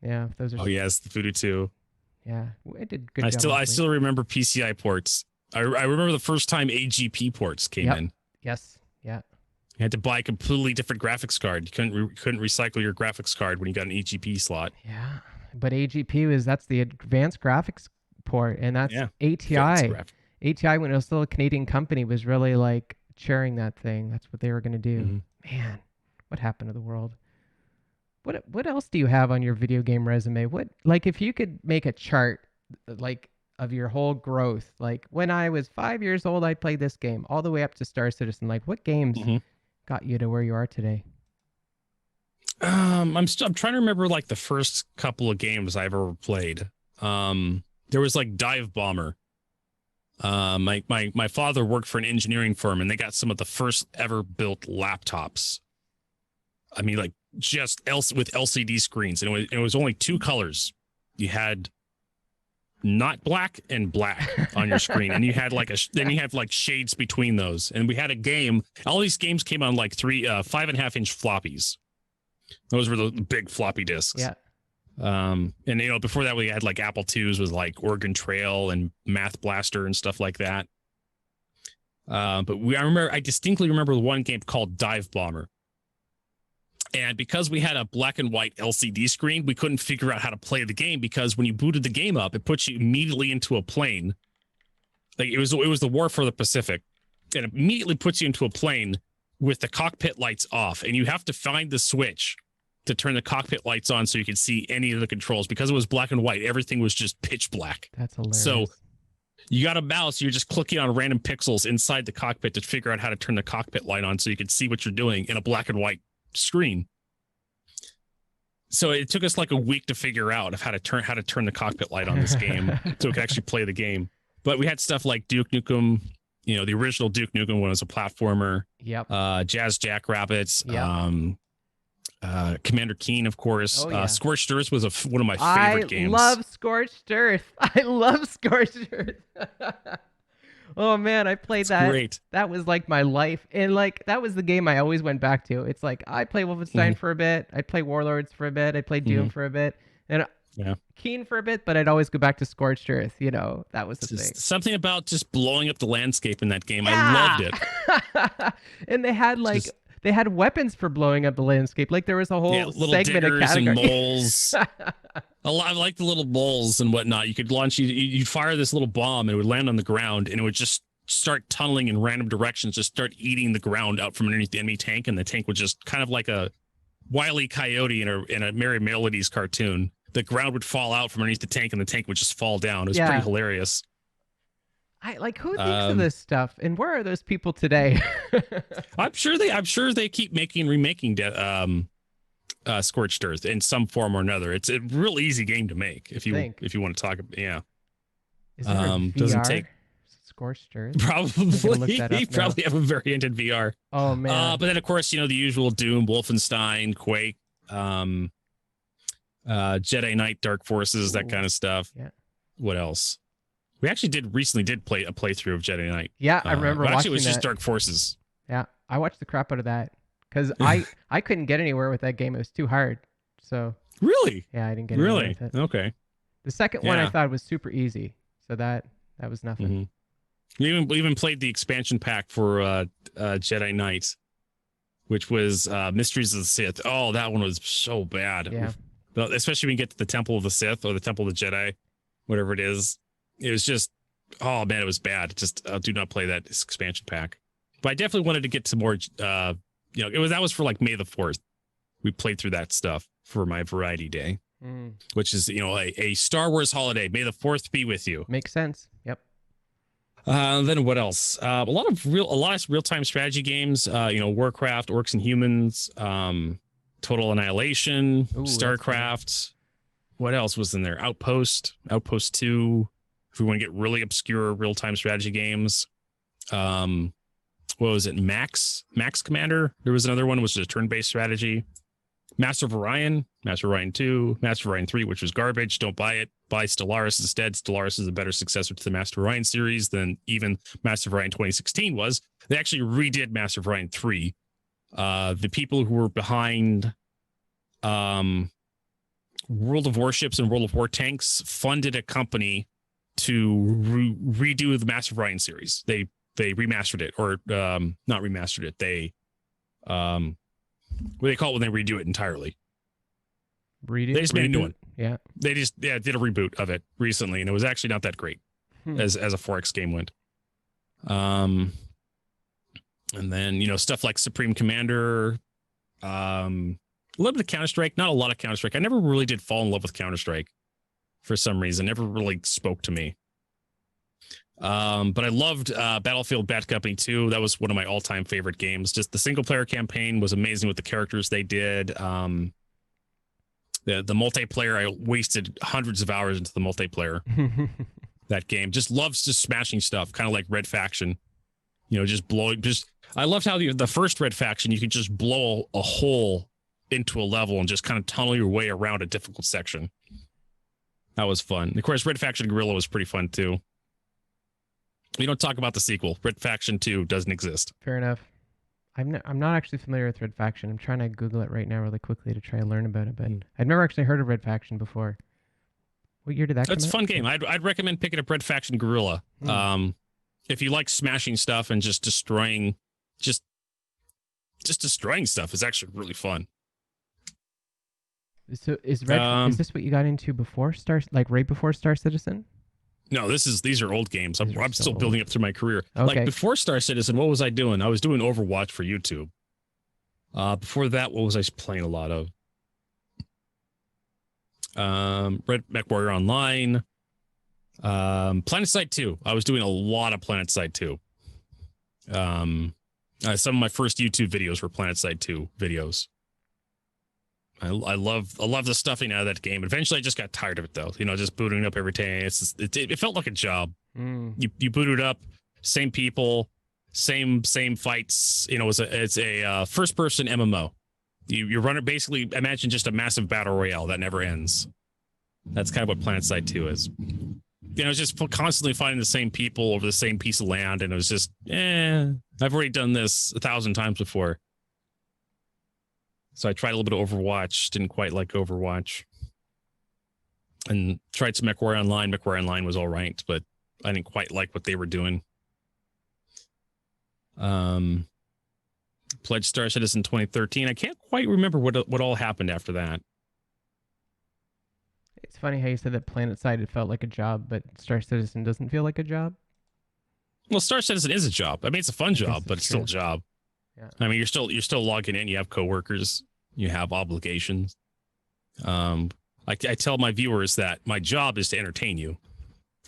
Yeah, those are. Oh yes, the Voodoo 2. Yeah, it did good. I still remember PCI ports. I remember the first time AGP ports came in. Yes. Yeah. You had to buy a completely different graphics card. You couldn't recycle your graphics card when you got an AGP slot. Yeah. But AGP that's the advanced graphics port, and that's ATI. ATI, when it was still a Canadian company, was really like sharing that thing. That's what they were going to do. Man, what happened to the world? What else do you have on your video game resume? Like if you could make a chart like of your whole growth, like when I was 5 years old, I played this game all the way up to Star Citizen. Like what games got you to where you are today? I'm trying to remember like the first couple of games I've ever played. There was like Dive Bomber. My father worked for an engineering firm, and they got some of the first ever built laptops. I mean, like just with LCD screens, and it was only two colors. You had not black and black on your screen, and you had like then you have like shades between those. And we had a game. All these games came on like 5.5-inch floppies. Those were the big floppy disks. Yeah. And before that we had like Apple IIs with like Oregon Trail and Math Blaster and stuff like that. But I distinctly remember the one game called Dive Bomber. And because we had a black and white LCD screen, we couldn't figure out how to play the game, because when you booted the game up, it puts you immediately into a plane. Like it was the War for the Pacific, and it immediately puts you into a plane with the cockpit lights off, and you have to find the switch to turn the cockpit lights on so you can see any of the controls. Because it was black and white, everything was just pitch black. That's hilarious. So you got a mouse, you're just clicking on random pixels inside the cockpit to figure out how to turn the cockpit light on so you can see what you're doing in a black and white screen. So it took us like a week to figure out how to turn the cockpit light on this game so we could actually play the game. But we had stuff like Duke Nukem, the original Duke Nukem when it was a platformer. Yep. Jazz Jackrabbits. Yep. Commander Keen, of course. Oh, yeah. Scorched Earth was one of my favorite games. I love Scorched Earth. Oh man, I played that. Great. That was like my life, and like that was the game I always went back to. It's like I played Wolfenstein for a bit, I played Warlords for a bit, I played Doom for a bit, and Yeah. keen for a bit, but I'd always go back to Scorched Earth. You know, that was the thing. Something about just blowing up the landscape in that game. I loved Yeah. it. And they had like Just they had weapons for blowing up the landscape. Like there was a yeah, whole little segment of diggers and category. moles. A lot, I like the little moles and whatnot. You could launch, you'd fire this little bomb and it would land on the ground and it would just start tunneling in random directions, just start eating the ground out from underneath the enemy tank. And the tank would just kind of like a Wile E. Coyote in a Merry Melodies cartoon. The ground would fall out from underneath the tank and the tank would just fall down. It was pretty hilarious. I like who thinks of this stuff and where are those people today? I'm sure they keep remaking Scorched Earth in some form or another. It's a real easy game to make if you want to talk about. Yeah. Is there a VR? Doesn't take Scorched Earth. Probably you probably have a variant in VR. Oh man. But then of course, the usual Doom, Wolfenstein, Quake, Jedi Knight, Dark Forces, that kind of stuff. Yeah. What else? We actually recently did play a playthrough of Jedi Knight. Yeah, I remember watching actually it was that. just Dark Forces. Yeah, I watched the crap out of that because I couldn't get anywhere with that game. It was too hard. So really, yeah, I didn't get anywhere with it. Okay. The second one I thought was super easy, so that was nothing. Mm-hmm. We even played the expansion pack for Jedi Knight, which was Mysteries of the Sith. Oh, that one was so bad. Yeah. Especially when you get to the Temple of the Sith or the Temple of the Jedi, whatever it is. It was just, oh man, it was bad. Just do not play that expansion pack. But I definitely wanted to get to more, that was for like May the 4th. We played through that stuff for my Variety Day, which is, a Star Wars holiday. May the 4th be with you. Makes sense. Yep. Then what else? A lot of real-time strategy games, Warcraft, Orcs and Humans, Total Annihilation, StarCraft. What else was in there? Outpost 2. If we want to get really obscure real-time strategy games. What was it? Max Commander. There was another one, which was a turn-based strategy. Master of Orion 2, Master of Orion 3, which was garbage. Don't buy it. Buy Stellaris instead. Stellaris is a better successor to the Master of Orion series than even Master of Orion 2016 was. They actually redid Master of Orion 3. The people who were behind World of Warships and World of War Tanks funded a company to redo the Master of Orion series. They remastered it, or not remastered it. They what do they call it when they redo it entirely? They just made a new one. Yeah. They just did a reboot of it recently, and it was actually not that great as a 4X game went. And then stuff like Supreme Commander, a little bit of Counter-Strike, not a lot of Counter-Strike. I never really did fall in love with Counter-Strike for some reason. Never really spoke to me. But I loved Battlefield Bad Company 2. That was one of my all-time favorite games. Just the single-player campaign was amazing with the characters they did. The multiplayer, I wasted hundreds of hours into the multiplayer. That game just loves just smashing stuff, kind of like Red Faction. Just blowing. I loved how the first Red Faction, you could just blow a hole into a level and just kind of tunnel your way around a difficult section. That was fun. And of course, Red Faction Guerrilla was pretty fun too. We don't talk about the sequel. Red Faction 2 doesn't exist. Fair enough. I'm not actually familiar with Red Faction. I'm trying to Google it right now really quickly to try to learn about it, but I've never actually heard of Red Faction before. What year did that come out? It's a fun game. I'd recommend picking up Red Faction Guerrilla. If you like smashing stuff and just destroying, just destroying stuff is actually really fun. So is is this what you got into before right before Star Citizen? No, these are old games. I'm still building up through my career. Okay. Like before Star Citizen, what was I doing? I was doing Overwatch for YouTube. Before that, what was I playing a lot of? Red Mech Warrior Online. PlanetSide 2. I was doing a lot of PlanetSide 2. Some of my first YouTube videos were PlanetSide 2 videos. I love the stuffing out of that game. Eventually, I just got tired of it though. Just booting up every day. It felt like a job. You boot it up, same people, same fights. It's a first person MMO. You run it basically. Imagine just a massive battle royale that never ends. That's kind of what PlanetSide 2 is. It's just constantly finding the same people over the same piece of land, and it was just, I've already done this 1,000 times before. So I tried a little bit of Overwatch. Didn't quite like Overwatch. and tried some MechWarrior Online. MechWarrior Online was all right, but I didn't quite like what they were doing. Pledged Star Citizen 2013. I can't quite remember what all happened after that. It's funny how you said that PlanetSide it felt like a job, but Star Citizen doesn't feel like a job. Well, Star Citizen is a job. I mean, it's a fun job, but it's true. still a job. Yeah. I mean, you're still logging in. You have coworkers. You have obligations. I tell my viewers that my job is to entertain you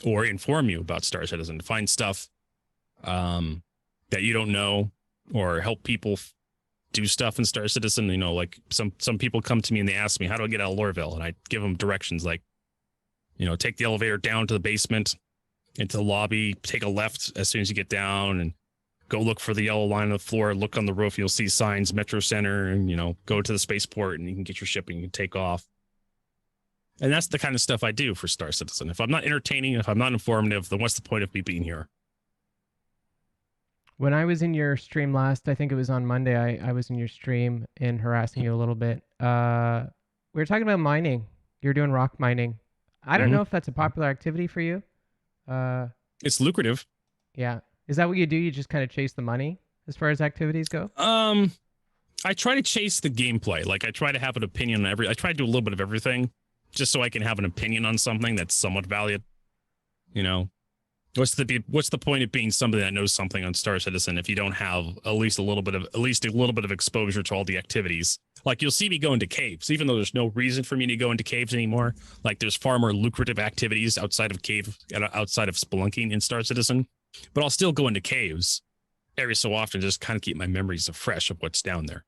or inform you about Star Citizen, to find stuff that you don't know, or help people do stuff in Star Citizen. You know, like some people come to me and they ask me, how do I get out of Lorville? And I give them directions like, you know, take the elevator down to the basement, into the lobby, take a left as soon as you get down, and go look for the yellow line on the floor, look on the roof, you'll see signs, Metro Center, and, you know, go to the spaceport and you can get your ship and you can take off. And that's the kind of stuff I do for Star Citizen. If I'm not entertaining, if I'm not informative, then what's the point of me being here? When I was in your stream last, I think it was on Monday, I was in your stream and harassing you a little bit. We were talking about mining. You're doing rock mining. I don't know if that's a popular activity for you. It's lucrative. Yeah. Is that what you do? You just kind of chase the money as far as activities go? I try to chase the gameplay. Like, I try to have an opinion on I try to do a little bit of everything just so I can have an opinion on something that's somewhat valued. You know, what's the point of being somebody that knows something on Star Citizen if you don't have at least a little bit of exposure to all the activities? Like, you'll see me go into caves, even though there's no reason for me to go into caves anymore. Like, there's far more lucrative activities outside of spelunking in Star Citizen. But I'll still go into caves every so often, just kind of keep my memories fresh of what's down there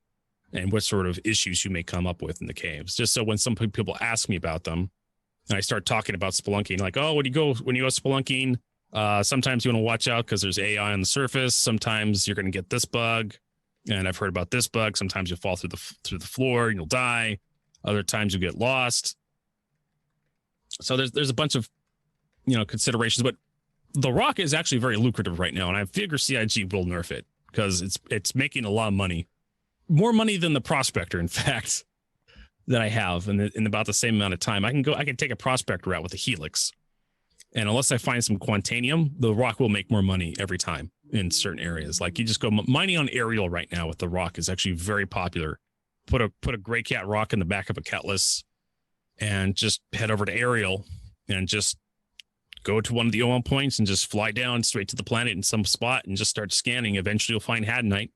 and what sort of issues you may come up with in the caves. Just so when some people ask me about them and I start talking about spelunking, like, oh, when you go spelunking, sometimes you want to watch out because there's AI on the surface. Sometimes you're going to get this bug, and I've heard about this bug. Sometimes you'll fall through the floor and you'll die. Other times you'll get lost. So there's a bunch of, you know, considerations, but the rock is actually very lucrative right now, and I figure CIG will nerf it because it's making a lot of money, more money than the prospector, in fact, that I have in about the same amount of time. I can take a prospector route with a helix, and unless I find some quantanium, the rock will make more money every time in certain areas. Like, you just go mining on aerial right now with the rock is actually very popular. Put a gray cat rock in the back of a Cutlass and just head over to aerial and just go to one of the OM points and just fly down straight to the planet in some spot and just start scanning. Eventually you'll find Hadanite,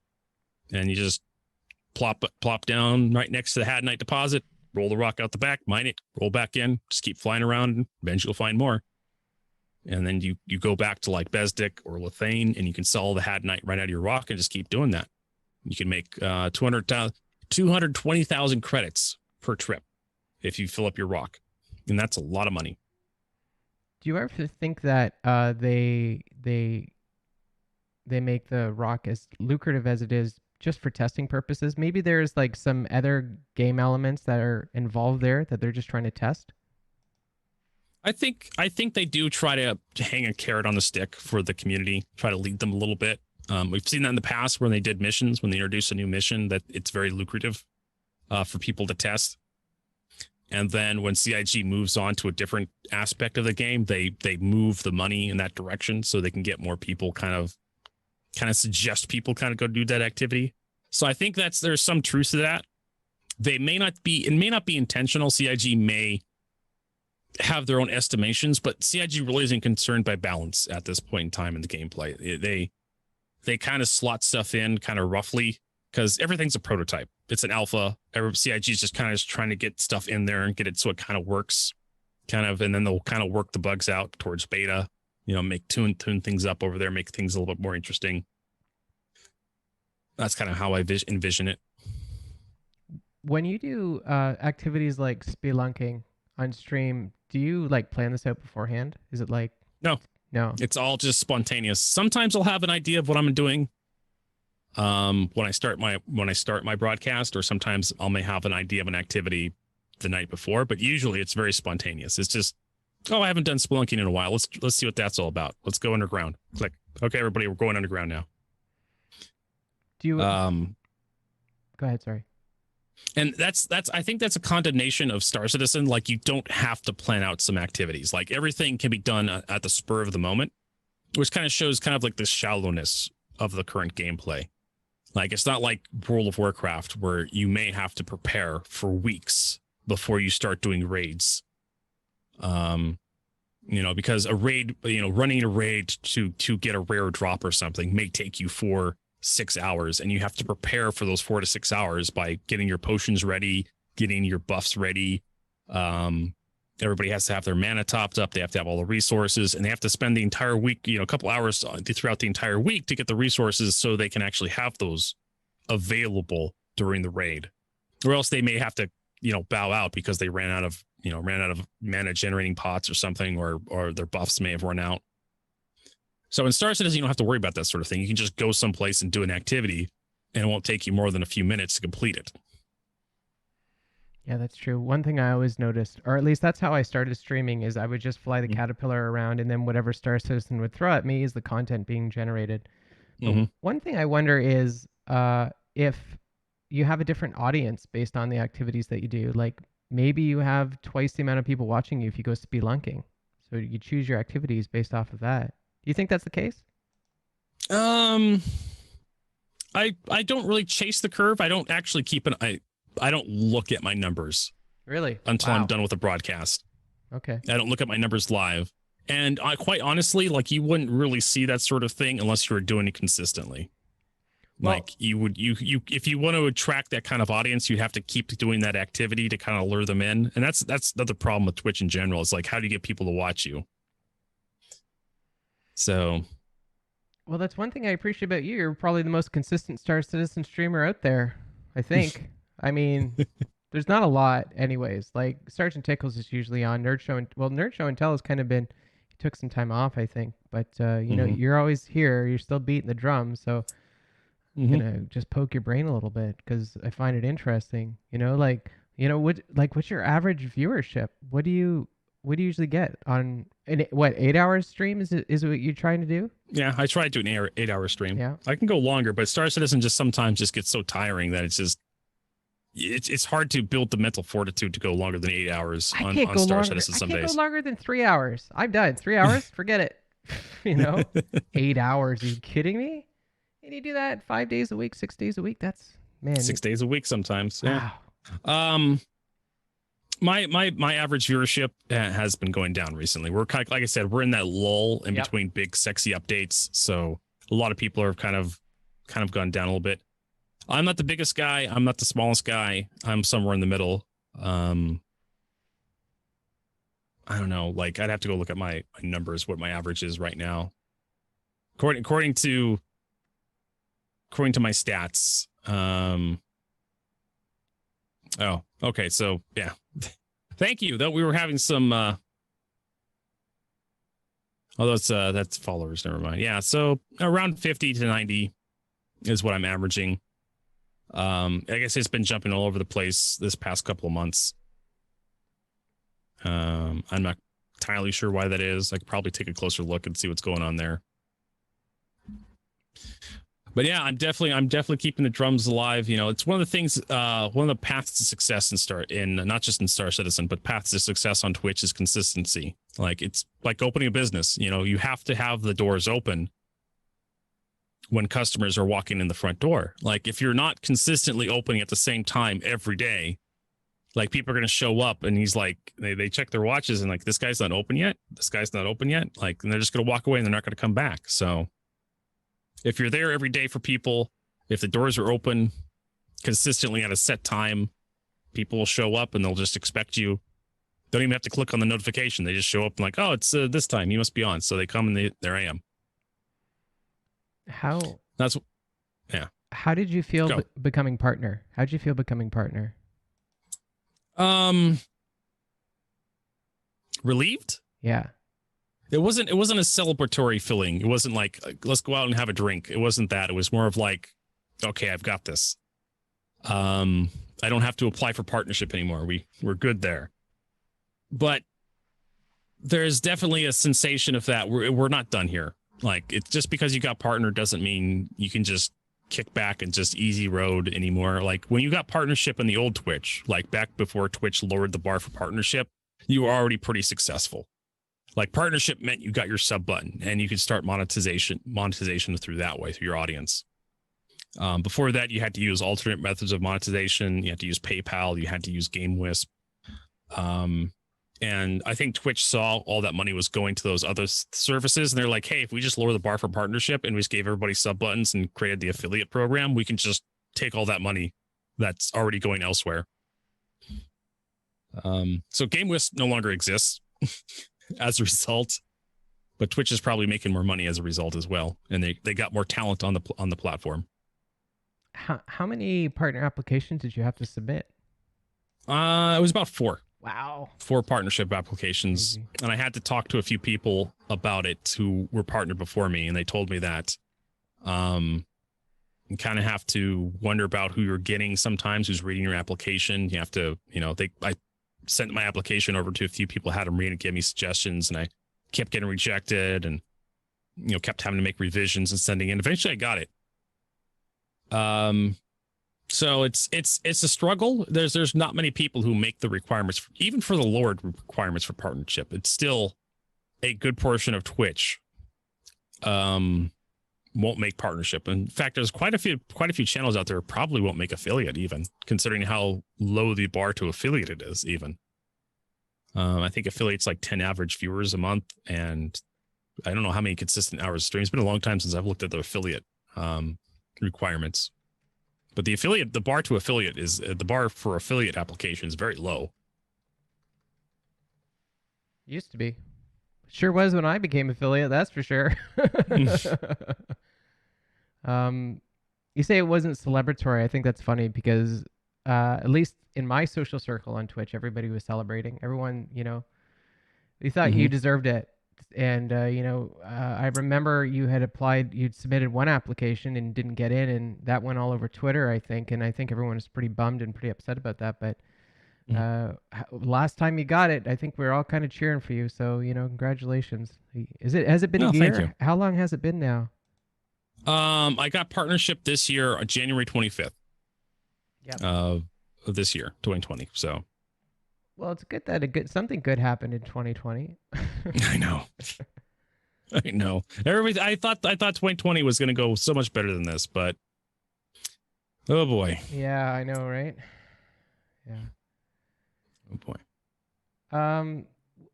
and you just plop down right next to the Hadanite deposit, roll the rock out the back, mine it, roll back in, just keep flying around, and eventually you'll find more. And then you go back to like Besdic or Lethane, and you can sell the Hadanite right out of your rock and just keep doing that. You can make 220,000 credits per trip if you fill up your rock. And that's a lot of money. Do you ever think that they make the rock as lucrative as it is just for testing purposes? Maybe there's like some other game elements that are involved there that they're just trying to test. I think they do try to hang a carrot on the stick for the community, try to lead them a little bit. We've seen that in the past when they did missions, when they introduced a new mission, that it's very lucrative for people to test. And then when CIG moves on to a different aspect of the game, they move the money in that direction so they can get more people, kind of suggest people kind of go do that activity. So I think there's some truth to that. It may not be intentional. CIG may have their own estimations, but CIG really isn't concerned by balance at this point in time in the gameplay. They kind of slot stuff in kind of roughly because everything's a prototype. It's an alpha. CIG is just kind of trying to get stuff in there and get it so it kind of works, and then they'll kind of work the bugs out towards beta, you know, tune things up over there, make things a little bit more interesting. That's kind of how I envision it. When you do activities like spelunking on stream, do you like plan this out beforehand? Is it like no? It's all just spontaneous. Sometimes I'll have an idea of what I'm doing when I start my broadcast, or sometimes I may have an idea of an activity the night before, but usually it's very spontaneous. It's just, oh, I haven't done spelunking in a while. Let's see what that's all about. Let's go underground. Click. Okay, everybody, we're going underground now. Do you go ahead, sorry. And that's I think that's a condemnation of Star Citizen. Like, you don't have to plan out some activities. Like, everything can be done at the spur of the moment, which kind of shows kind of like the shallowness of the current gameplay. Like, it's not like World of Warcraft where you may have to prepare for weeks before you start doing raids. Because a raid, running a raid to get a rare drop or something may take you 4-6 hours, and you have to prepare for those 4 to 6 hours by getting your potions ready, getting your buffs ready. Everybody has to have their mana topped up. They have to have all the resources, and they have to spend the entire week, a couple hours throughout the entire week to get the resources so they can actually have those available during the raid, or else they may have to, bow out because they ran out of mana generating pots or something, or their buffs may have run out. So in Star Citizen, you don't have to worry about that sort of thing. You can just go someplace and do an activity, and it won't take you more than a few minutes to complete it. Yeah, that's true. One thing I always noticed, or at least that's how I started streaming, is I would just fly the Caterpillar around, and then whatever Star Citizen would throw at me is the content being generated. But one thing I wonder is if you have a different audience based on the activities that you do. Like, maybe you have twice the amount of people watching you if you go spelunking. So you choose your activities based off of that. Do you think that's the case? I don't really chase the curve. I don't actually I don't look at my numbers. Really? Until I'm done with the broadcast. Okay. I don't look at my numbers live. And I quite honestly, like, you wouldn't really see that sort of thing unless you were doing it consistently. Well, like, you if you want to attract that kind of audience, you have to keep doing that activity to kind of lure them in. And that's another problem with Twitch in general. It's like, how do you get people to watch you? So, well, that's one thing I appreciate about you. You're probably the most consistent Star Citizen streamer out there, I think. I mean, there's not a lot anyways. Like, Sergeant Tickles is usually on. Nerd Show and Tell has kind of been, he took some time off, I think. But, you're always here. You're still beating the drum. So I'm going to just poke your brain a little bit because I find it interesting. What's your average viewership? What do you usually get on an 8 hours stream? Is it what you're trying to do? Yeah, I try to do an 8 hour stream. Yeah. I can go longer, but Star Citizen just sometimes just gets so tiring that it's hard to build the mental fortitude to go longer than 8 hours on Star Citizen some days. I can't go longer than 3 hours. I'm done. 3 hours? Forget it. 8 hours. Are you kidding me? And you do that 5 days a week, 6 days a week. That's, man. 6 days a week sometimes. Yeah. Wow. My average viewership has been going down recently. We're like I said, we're in that lull in between big sexy updates. So a lot of people are kind of gone down a little bit. I'm not the biggest guy. I'm not the smallest guy. I'm somewhere in the middle. I don't know. Like, I'd have to go look at my numbers, what my average is right now. According to my stats. Oh, okay. So yeah. Thank you. Though we were having some that's followers, never mind. Yeah, so around 50 to 90 is what I'm averaging. I guess it's been jumping all over the place this past couple of months. I'm not entirely sure why that is. I could probably take a closer look and see what's going on there. But yeah, I'm definitely keeping the drums alive. It's one of the things, one of the paths to success not just in Star Citizen, but paths to success on Twitch is consistency. Like, it's like opening a business. You have to have the doors open when customers are walking in the front door. Like, if you're not consistently opening at the same time every day, like, people are going to show up and he's like, they check their watches and like, this guy's not open yet. This guy's not open yet. Like, and they're just going to walk away and they're not going to come back. So if you're there every day for people, if the doors are open consistently at a set time, people will show up and they'll just expect you. Don't even have to click on the notification. They just show up and like, oh, it's this time. You must be on. So they come and there I am. How did you feel becoming partner? How did you feel becoming partner? Relieved? Yeah. It wasn't a celebratory feeling. It wasn't like, let's go out and have a drink. It wasn't that. It was more of like, okay, I've got this. I don't have to apply for partnership anymore. We're good there. But there's definitely a sensation of that we're not done here. Like, it's just because you got partner doesn't mean you can just kickback and just easy road anymore. Like when you got partnership in the old Twitch, like back before Twitch lowered the bar for partnership, you were already pretty successful. Like partnership meant you got your sub button and you could start monetization through that way, through your audience. Before that, you had to use alternate methods of monetization. You had to use PayPal. You had to use GameWisp. And I think Twitch saw all that money was going to those other services. And they're like, hey, if we just lower the bar for partnership and we just gave everybody sub buttons and created the affiliate program, we can just take all that money that's already going elsewhere. So GameWisp no longer exists as a result, but Twitch is probably making more money as a result as well. And they got more talent on the platform. How many partner applications did you have to submit? It was about 4. Wow. 4 partnership applications. Crazy. And I had to talk to a few people about it who were partnered before me. And they told me that, you kind of have to wonder about who you're getting sometimes, who's reading your application. You have to, I sent my application over to a few people, had them read and give me suggestions, and I kept getting rejected and, kept having to make revisions and sending in. Eventually I got it. So it's a struggle. There's not many people who make the requirements, even for the lowered requirements for partnership. It's still a good portion of Twitch won't make partnership. In fact, there's quite a few channels out there probably won't make affiliate, even considering how low the bar to affiliate it is. Even I think affiliate's like 10 average viewers a month, and I don't know how many consistent hours of stream. It's been a long time since I've looked at the affiliate requirements. But the bar to affiliate is the bar for affiliate application is very low. Used to be. Sure was when I became affiliate, that's for sure. You say it wasn't celebratory. I think that's funny because at least in my social circle on Twitch, everybody was celebrating. Everyone, they thought you deserved it. And, I remember you had you'd submitted one application and didn't get in, and that went all over Twitter, I think. And I think everyone was pretty bummed and pretty upset about that. But last time you got it, I think we were all kind of cheering for you. So, congratulations. Has it been a year? Thank you. How long has it been now? I got partnership this year on January 25th. Yep. Of this year, 2020. So. Well, it's good that something good happened in 2020. I know. I know. I thought 2020 was going to go so much better than this, but oh boy. Yeah, I know, right? Yeah. Oh boy.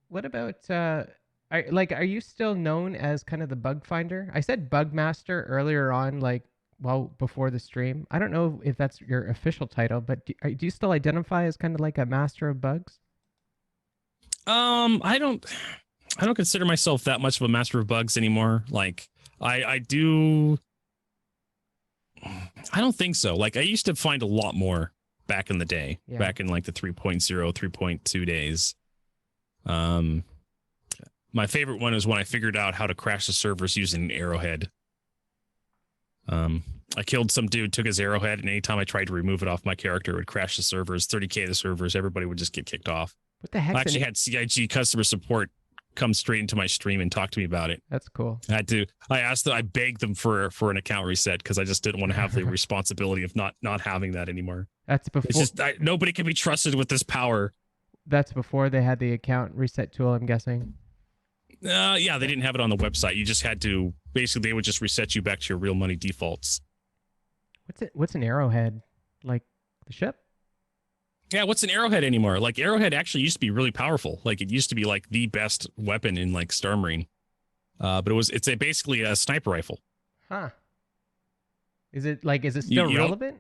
What about are you still known as kind of the bug finder? I said bug master earlier on, before the stream. I don't know if that's your official title, but do you still identify as kind of like a master of bugs? I don't consider myself that much of a master of bugs anymore. Like I do. I don't think so. Like I used to find a lot more back in the day, back in like the 3.0, 3.2 days. My favorite one is when I figured out how to crash the servers using an arrowhead. I killed some dude, took his arrowhead, and anytime I tried to remove it off my character, it would crash the servers, 30K the servers, everybody would just get kicked off. What the heck? I actually had CIG customer support come straight into my stream and talk to me about it. That's cool. I begged them for an account reset because I just didn't want to have the responsibility of not having that anymore. That's before. It's just nobody can be trusted with this power. That's before they had the account reset tool, I'm guessing. Yeah, they didn't have it on the website. You just had to, basically, they would just reset you back to your real money defaults. What's an arrowhead? Like the ship? Yeah, what's an arrowhead anymore? Like arrowhead actually used to be really powerful. Like it used to be like the best weapon in like Star Marine. But it's basically a sniper rifle. Huh. Is it still relevant?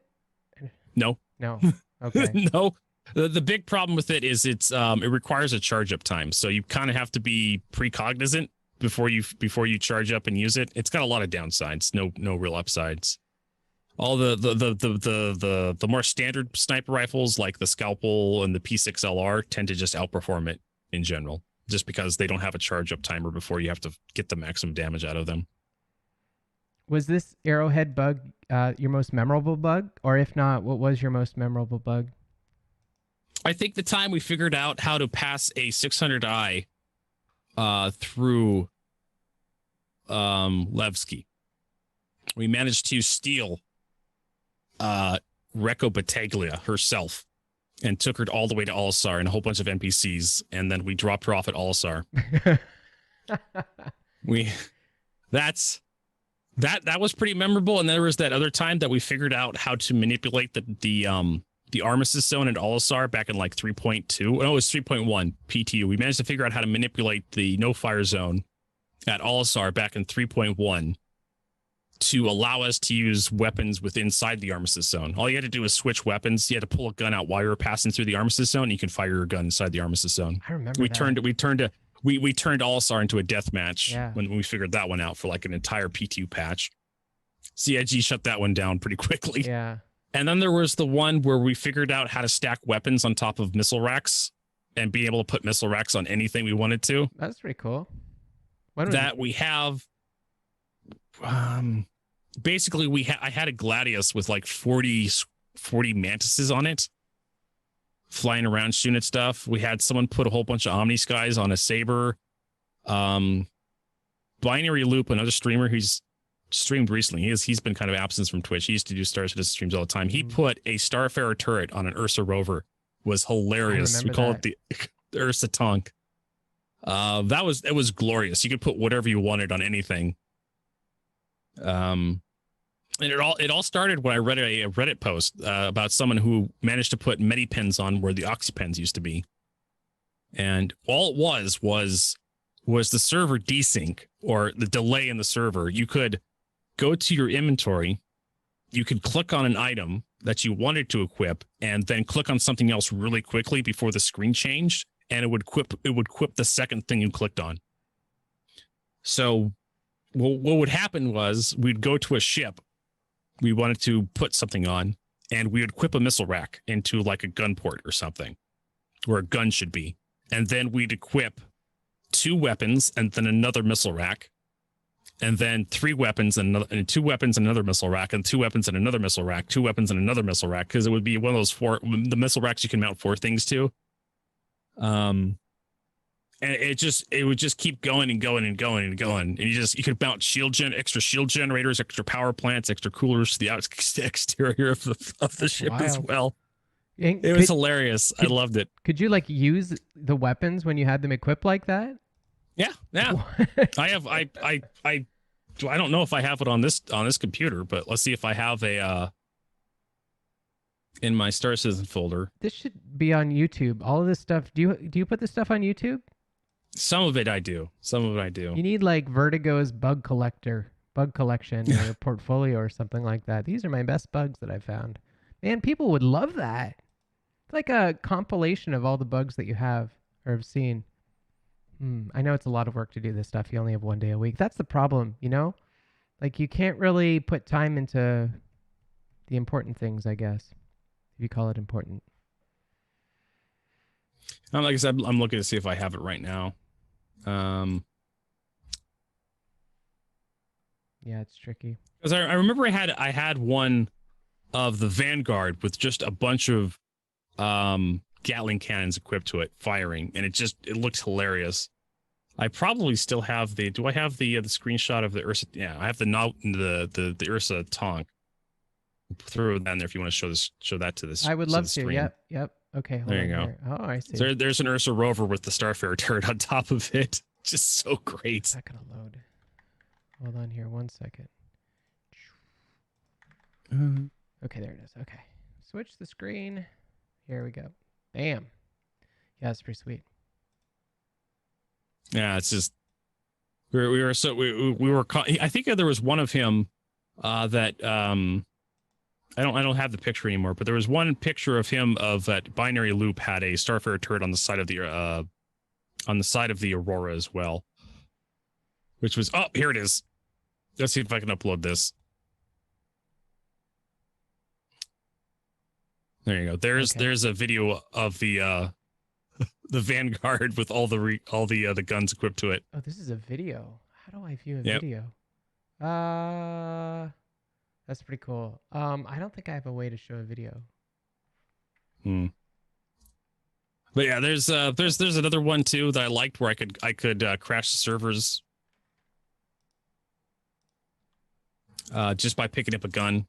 No. No. Okay. No. The big problem with it is it requires a charge up time. So you kind of have to be precognizant before you charge up and use it. It's got a lot of downsides, no real upsides. All the more standard sniper rifles like the Scalpel and the P6LR tend to just outperform it in general, just because they don't have a charge up timer before you have to get the maximum damage out of them. Was this arrowhead bug your most memorable bug? Or if not, what was your most memorable bug? I think the time we figured out how to pass a 600i through Levski. We managed to steal Recco Battaglia herself and took her all the way to All-Star and a whole bunch of NPCs, and then we dropped her off at All-Star. we that was pretty memorable. And there was that other time that we figured out how to manipulate the Armistice Zone at All-Star back in like 3.2. No, it was 3.1 PTU. We managed to figure out how to manipulate the no-fire zone at All-Star back in 3.1 to allow us to use weapons within inside the Armistice Zone. All you had to do was switch weapons. You had to pull a gun out while you were passing through the Armistice Zone, and you could fire your gun inside the Armistice Zone. I remember We turned All-Star into a death match when we figured that one out for like an entire PTU patch. CIG shut that one down pretty quickly. Yeah. And then there was the one where we figured out how to stack weapons on top of missile racks and be able to put missile racks on anything we wanted to. That's pretty cool. We have, basically I had a Gladius with like 40 mantises on it, flying around shooting at stuff. We had someone put a whole bunch of Omni Skies on a Saber. Binary Loop, another streamer who's streamed recently. He's been kind of absent from Twitch. He used to do Star Citizen streams all the time. He put a Starfarer turret on an Ursa rover. Was hilarious. We call it the Ursa Tonk. It was glorious. You could put whatever you wanted on anything. And it all started when I read a Reddit post about someone who managed to put Medipens on where the Oxypens used to be. And all it was the server desync, or the delay in the server. You could go to your inventory, you could click on an item that you wanted to equip, and then click on something else really quickly before the screen changed, and it would equip the second thing you clicked on. So what would happen was we'd go to a ship we wanted to put something on, and we would equip a missile rack into like a gun port or something where a gun should be. And then we'd equip 2 weapons and then another missile rack, and then 3 weapons and 2 weapons and another missile rack, and 2 weapons and another missile rack, 2 weapons and another missile rack, because it would be one of those the missile racks you can mount 4 things to. And it would just keep going and going and going and going. And you could mount extra shield generators, extra power plants, extra coolers to the exterior of the ship as well. It was hilarious. I loved it. Could you like use the weapons when you had them equipped like that? Yeah. I don't know if I have it on this computer, but let's see if I have a in my Star Citizen folder. This should be on YouTube. All of this stuff. Do you put this stuff on YouTube? Some of it I do. You need like Vertigo's bug collection or portfolio or something like that. These are my best bugs that I've found. Man, people would love that. It's like a compilation of all the bugs that you have or have seen. I know it's a lot of work to do this stuff. You only have 1 day a week. That's the problem, you know? Like you can't really put time into the important things, I guess, if you call it important. Like I said, I'm looking to see if I have it right now. Yeah, it's tricky. Because I remember I had one of the Vanguard with just a bunch of Gatling cannons equipped to it, firing, and it looked hilarious. I probably still have do I have the screenshot of the Ursa? Yeah, I have the Ursa Tonk. Throw that in there if you want to show that to this. I would love to. Stream. Yep. Okay, hold there you go. Here. Oh, I see. So there's an Ursa rover with the Starfarer turret on top of it. Just so great. It's not gonna load. Hold on here 1 second. Okay, there it is. Okay, switch the screen. Here we go. Bam. Yeah, it's pretty sweet. Yeah, it's just we were I think there was one of him that I don't have the picture anymore, but there was one picture of him of that Binary Loop had a Starfarer turret on the side of the Aurora as well, which was here it is. Let's see if I can upload this. There you go. There's a video of the Vanguard with all the guns equipped to it. Oh, this is a video. How do I view a video? That's pretty cool. I don't think I have a way to show a video. But yeah, there's another one too that I liked where I could crash the servers just by picking up a gun.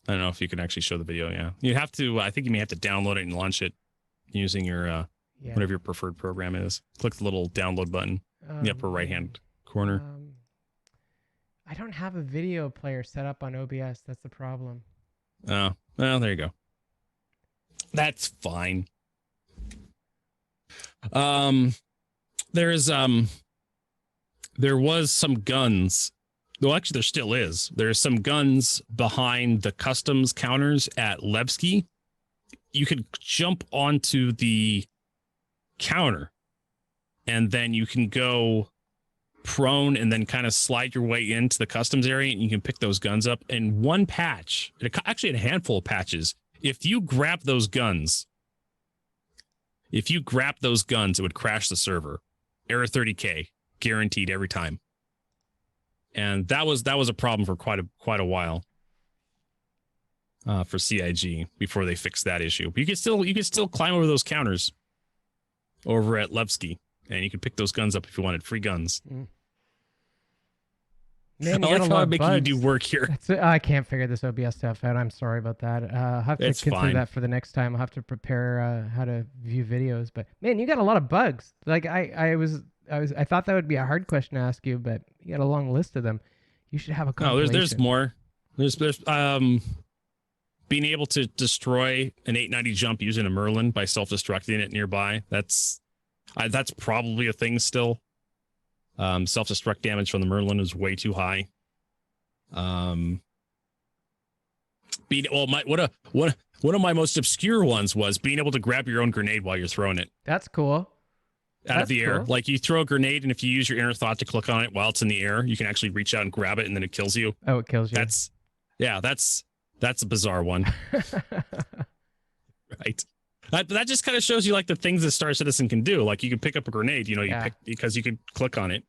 I don't know if you can actually show the video. Yeah, you have to. I think you may have to download it and launch it using your Yeah. whatever your preferred program is. Click the little download button in the upper right hand corner. I don't have a video player set up on OBS. That's the problem. Oh, well, there you go. That's fine. There was some guns. Well, actually, there still is. There's some guns behind the customs counters at Levski. You could jump onto the counter, and then you can go prone and then kind of slide your way into the customs area, and you can pick those guns up. In one patch, actually a handful of patches, if you grab those guns, it would crash the server. Error 30K, guaranteed every time. And that was a problem for quite a while for CIG before they fixed that issue. But you could still climb over those counters over at Levski, and you could pick those guns up if you wanted free guns. Man, I like how I'm making you do work here. I can't figure this OBS stuff out. I'm sorry about that. I'll have to consider that for the next time. I'll have to prepare how to view videos. But man, you got a lot of bugs. Like I thought that would be a hard question to ask you, but you got a long list of them. You should have a compilation. No, there's more. There's being able to destroy an 890 jump using a Merlin by self-destructing it nearby. That's probably a thing still. Self-destruct damage from the Merlin is way too high. One of my most obscure ones was being able to grab your own grenade while you're throwing it. That's cool. Out of the air. Like you throw a grenade, and if you use your inner thought to click on it while it's in the air, you can actually reach out and grab it, and then it kills you. Oh, it kills you. That's a bizarre one. Right. That just kind of shows you like the things that Star Citizen can do. Like you can pick up a grenade, because you can click on it,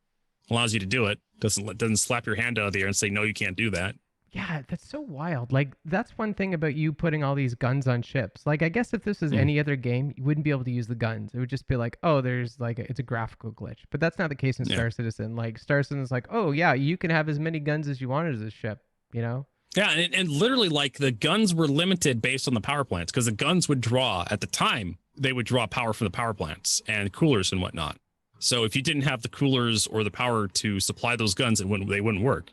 allows you to do it. Doesn't slap your hand out of the air and say, no, you can't do that. Yeah, that's so wild. Like that's one thing about you putting all these guns on ships. Like I guess if this was any other game, you wouldn't be able to use the guns. It would just be like, oh, there's like it's a graphical glitch. But that's not the case in Star Citizen. Like Star Citizen's like, oh yeah, you can have as many guns as you want as a ship, Yeah, and literally like the guns were limited based on the power plants because the guns would draw at the time. They would draw power from the power plants and coolers and whatnot. So if you didn't have the coolers or the power to supply those guns, they wouldn't work.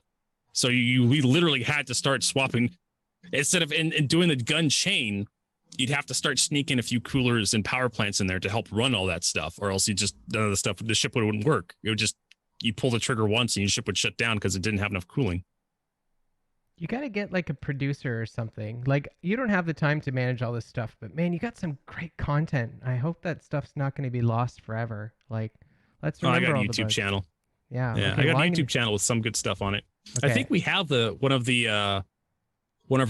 So we literally had to start swapping instead of in doing the gun chain. You'd have to start sneaking a few coolers and power plants in there to help run all that stuff, or else none of the ship wouldn't work. It would just, you pull the trigger once and your ship would shut down because it didn't have enough cooling. You got to get like a producer or something. Like you don't have the time to manage all this stuff, but man, you got some great content. I hope that stuff's not going to be lost forever. Like let's remember I got all a YouTube channel. Yeah. Okay, I got a YouTube channel with some good stuff on it. Okay. I think we have one of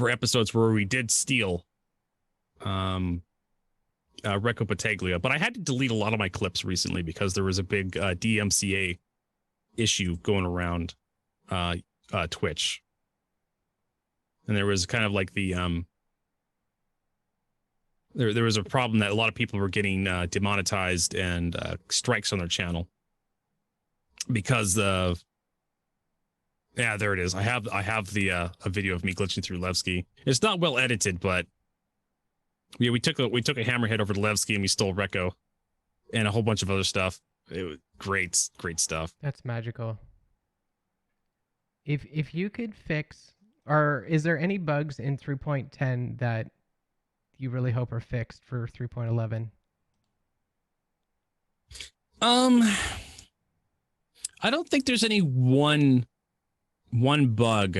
our episodes where we did steal Recco Battaglia, but I had to delete a lot of my clips recently because there was a big DMCA issue going around Twitch. And there was kind of like the there was a problem that a lot of people were getting demonetized and strikes on their channel because of there it is. I have the a video of me glitching through Levski. It's not well edited, but yeah, we took a hammerhead over to Levski and we stole Recco and a whole bunch of other stuff. It was great stuff. That's magical. If you could fix, or is there any bugs in 3.10 that you really hope are fixed for 3.11? I don't think there's any one bug.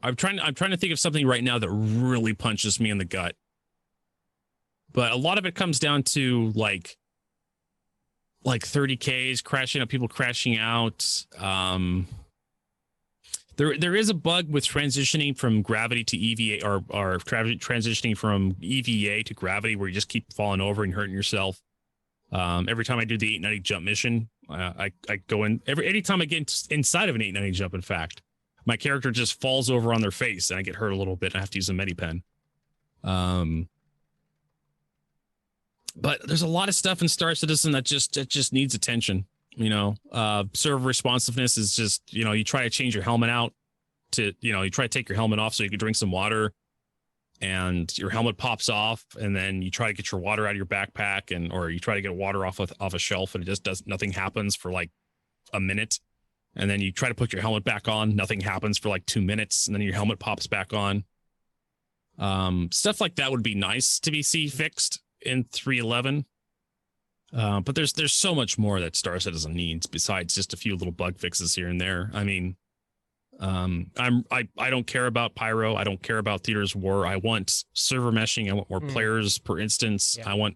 I'm trying to think of something right now that really punches me in the gut. But a lot of it comes down to like 30Ks crashing up, people crashing out. There is a bug with transitioning from gravity to EVA or transitioning from EVA to gravity where you just keep falling over and hurting yourself. Every time I do the 890 jump mission, I go in anytime I get inside of an 890 jump. In fact, my character just falls over on their face and I get hurt a little bit. And I have to use a Medipen. But there's a lot of stuff in Star Citizen that just needs attention. Server responsiveness is just, you try to change your helmet out to, you try to take your helmet off so you can drink some water, and your helmet pops off, and then you try to get your water out of your backpack, or you try to get water off a shelf, and it just does nothing happens for like a minute. And then you try to put your helmet back on, nothing happens for like 2 minutes, and then your helmet pops back on. Stuff like that would be nice to see fixed in 3.11. But there's so much more that Star Citizen needs besides just a few little bug fixes here and there. I mean, I don't care about Pyro. I don't care about Theaters of War. I want server meshing. I want more players per instance. Yeah.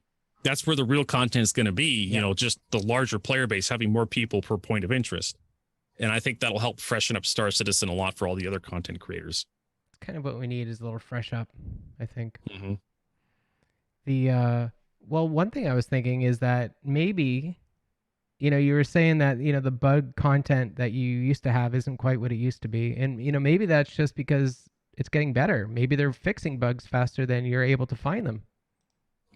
That's where the real content is going to be. Just the larger player base, having more people per point of interest. And I think that'll help freshen up Star Citizen a lot for all the other content creators. It's kind of what we need is a little fresh up, I think. Mm-hmm. Well, one thing I was thinking is that maybe, you were saying that, the bug content that you used to have isn't quite what it used to be. And, maybe that's just because it's getting better. Maybe they're fixing bugs faster than you're able to find them.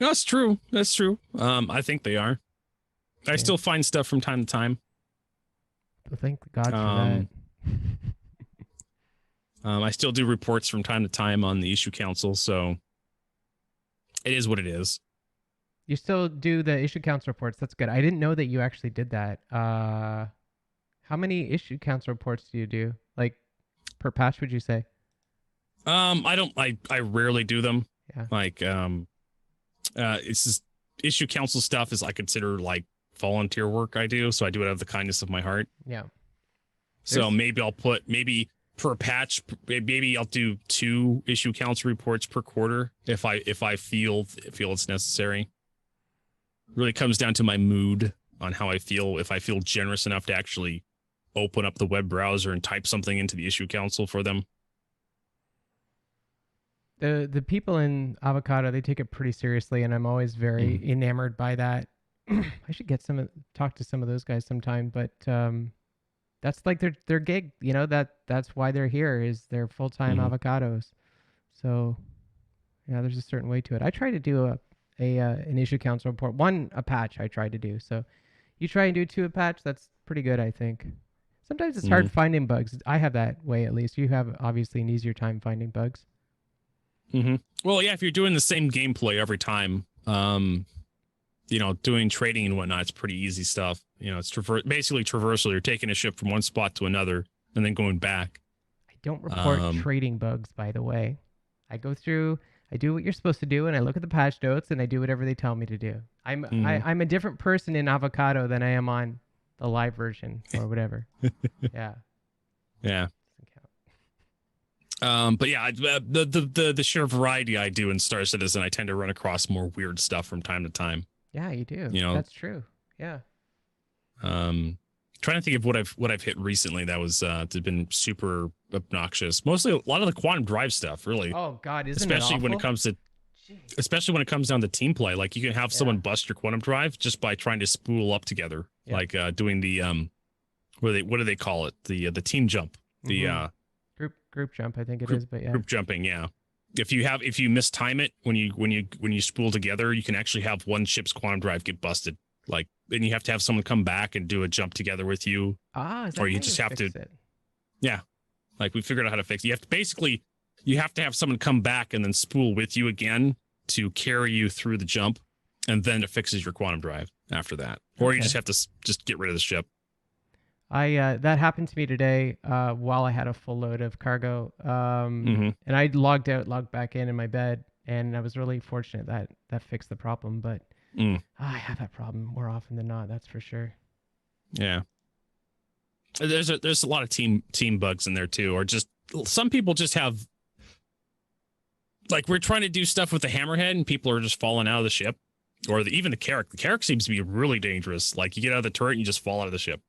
That's true. That's true. I think they are. I still find stuff from time to time. Well, thank God for that. I still do reports from time to time on the issue council, so it is what it is. You still do the issue council reports. That's good. I didn't know that you actually did that. How many issue council reports do you do? Like per patch, would you say? I rarely do them. Yeah. Like, it's just issue council stuff is I consider like volunteer work I do. So I do it out of the kindness of my heart. Yeah. So maybe I'll put per patch, maybe I'll do 2 issue council reports per quarter if I feel it's necessary. Really comes down to my mood on how I feel. If I feel generous enough to actually open up the web browser and type something into the issue council for them. The people in Avocado, they take it pretty seriously, and I'm always very enamored by that. I should talk to some of those guys sometime, but that's like their gig, that's why they're here, is they're full-time avocados. So yeah, there's a certain way to it. I try to do an issue council report, a patch I try to do. So you try and do 2 a patch, that's pretty good, I think. Sometimes it's hard finding bugs. I have that way, at least. You have obviously an easier time finding bugs. Well, yeah, if you're doing the same gameplay every time, doing trading and whatnot, it's pretty easy stuff. It's basically traversal. You're taking a ship from one spot to another and then going back. I don't report trading bugs, by the way. I go through, I do what you're supposed to do, and I look at the patch notes, and I do whatever they tell me to do. I'm a different person in Avocado than I am on the live version or whatever. Yeah. Yeah. But yeah, the sheer variety I do in Star Citizen, I tend to run across more weird stuff from time to time. Yeah, you do. That's true. Yeah. Trying to think of what I've hit recently that was been super obnoxious. Mostly a lot of the quantum drive stuff, really. Oh God, especially when it comes down to team play. Like you can have someone bust your quantum drive just by trying to spool up together, like doing the what do they call it? The team jump, the group jump, I think it is, but yeah, group jumping, yeah. If you mistime it when you spool together, you can actually have one ship's quantum drive get busted. Like then you have to have someone come back and do a jump together with you. Or you just have to. Yeah, like we figured out how to fix it. You have to have someone come back and then spool with you again to carry you through the jump, and then it fixes your quantum drive after that. Or you just have to just get rid of the ship. That happened to me today while I had a full load of cargo, and I logged back in my bed, and I was really fortunate that fixed the problem. But I have that problem more often than not, that's for sure. Yeah, there's a lot of team bugs in there too, or just some people just have, like we're trying to do stuff with the hammerhead, and people are just falling out of the ship, or even the Carrack. The Carrack seems to be really dangerous. Like you get out of the turret, and you just fall out of the ship.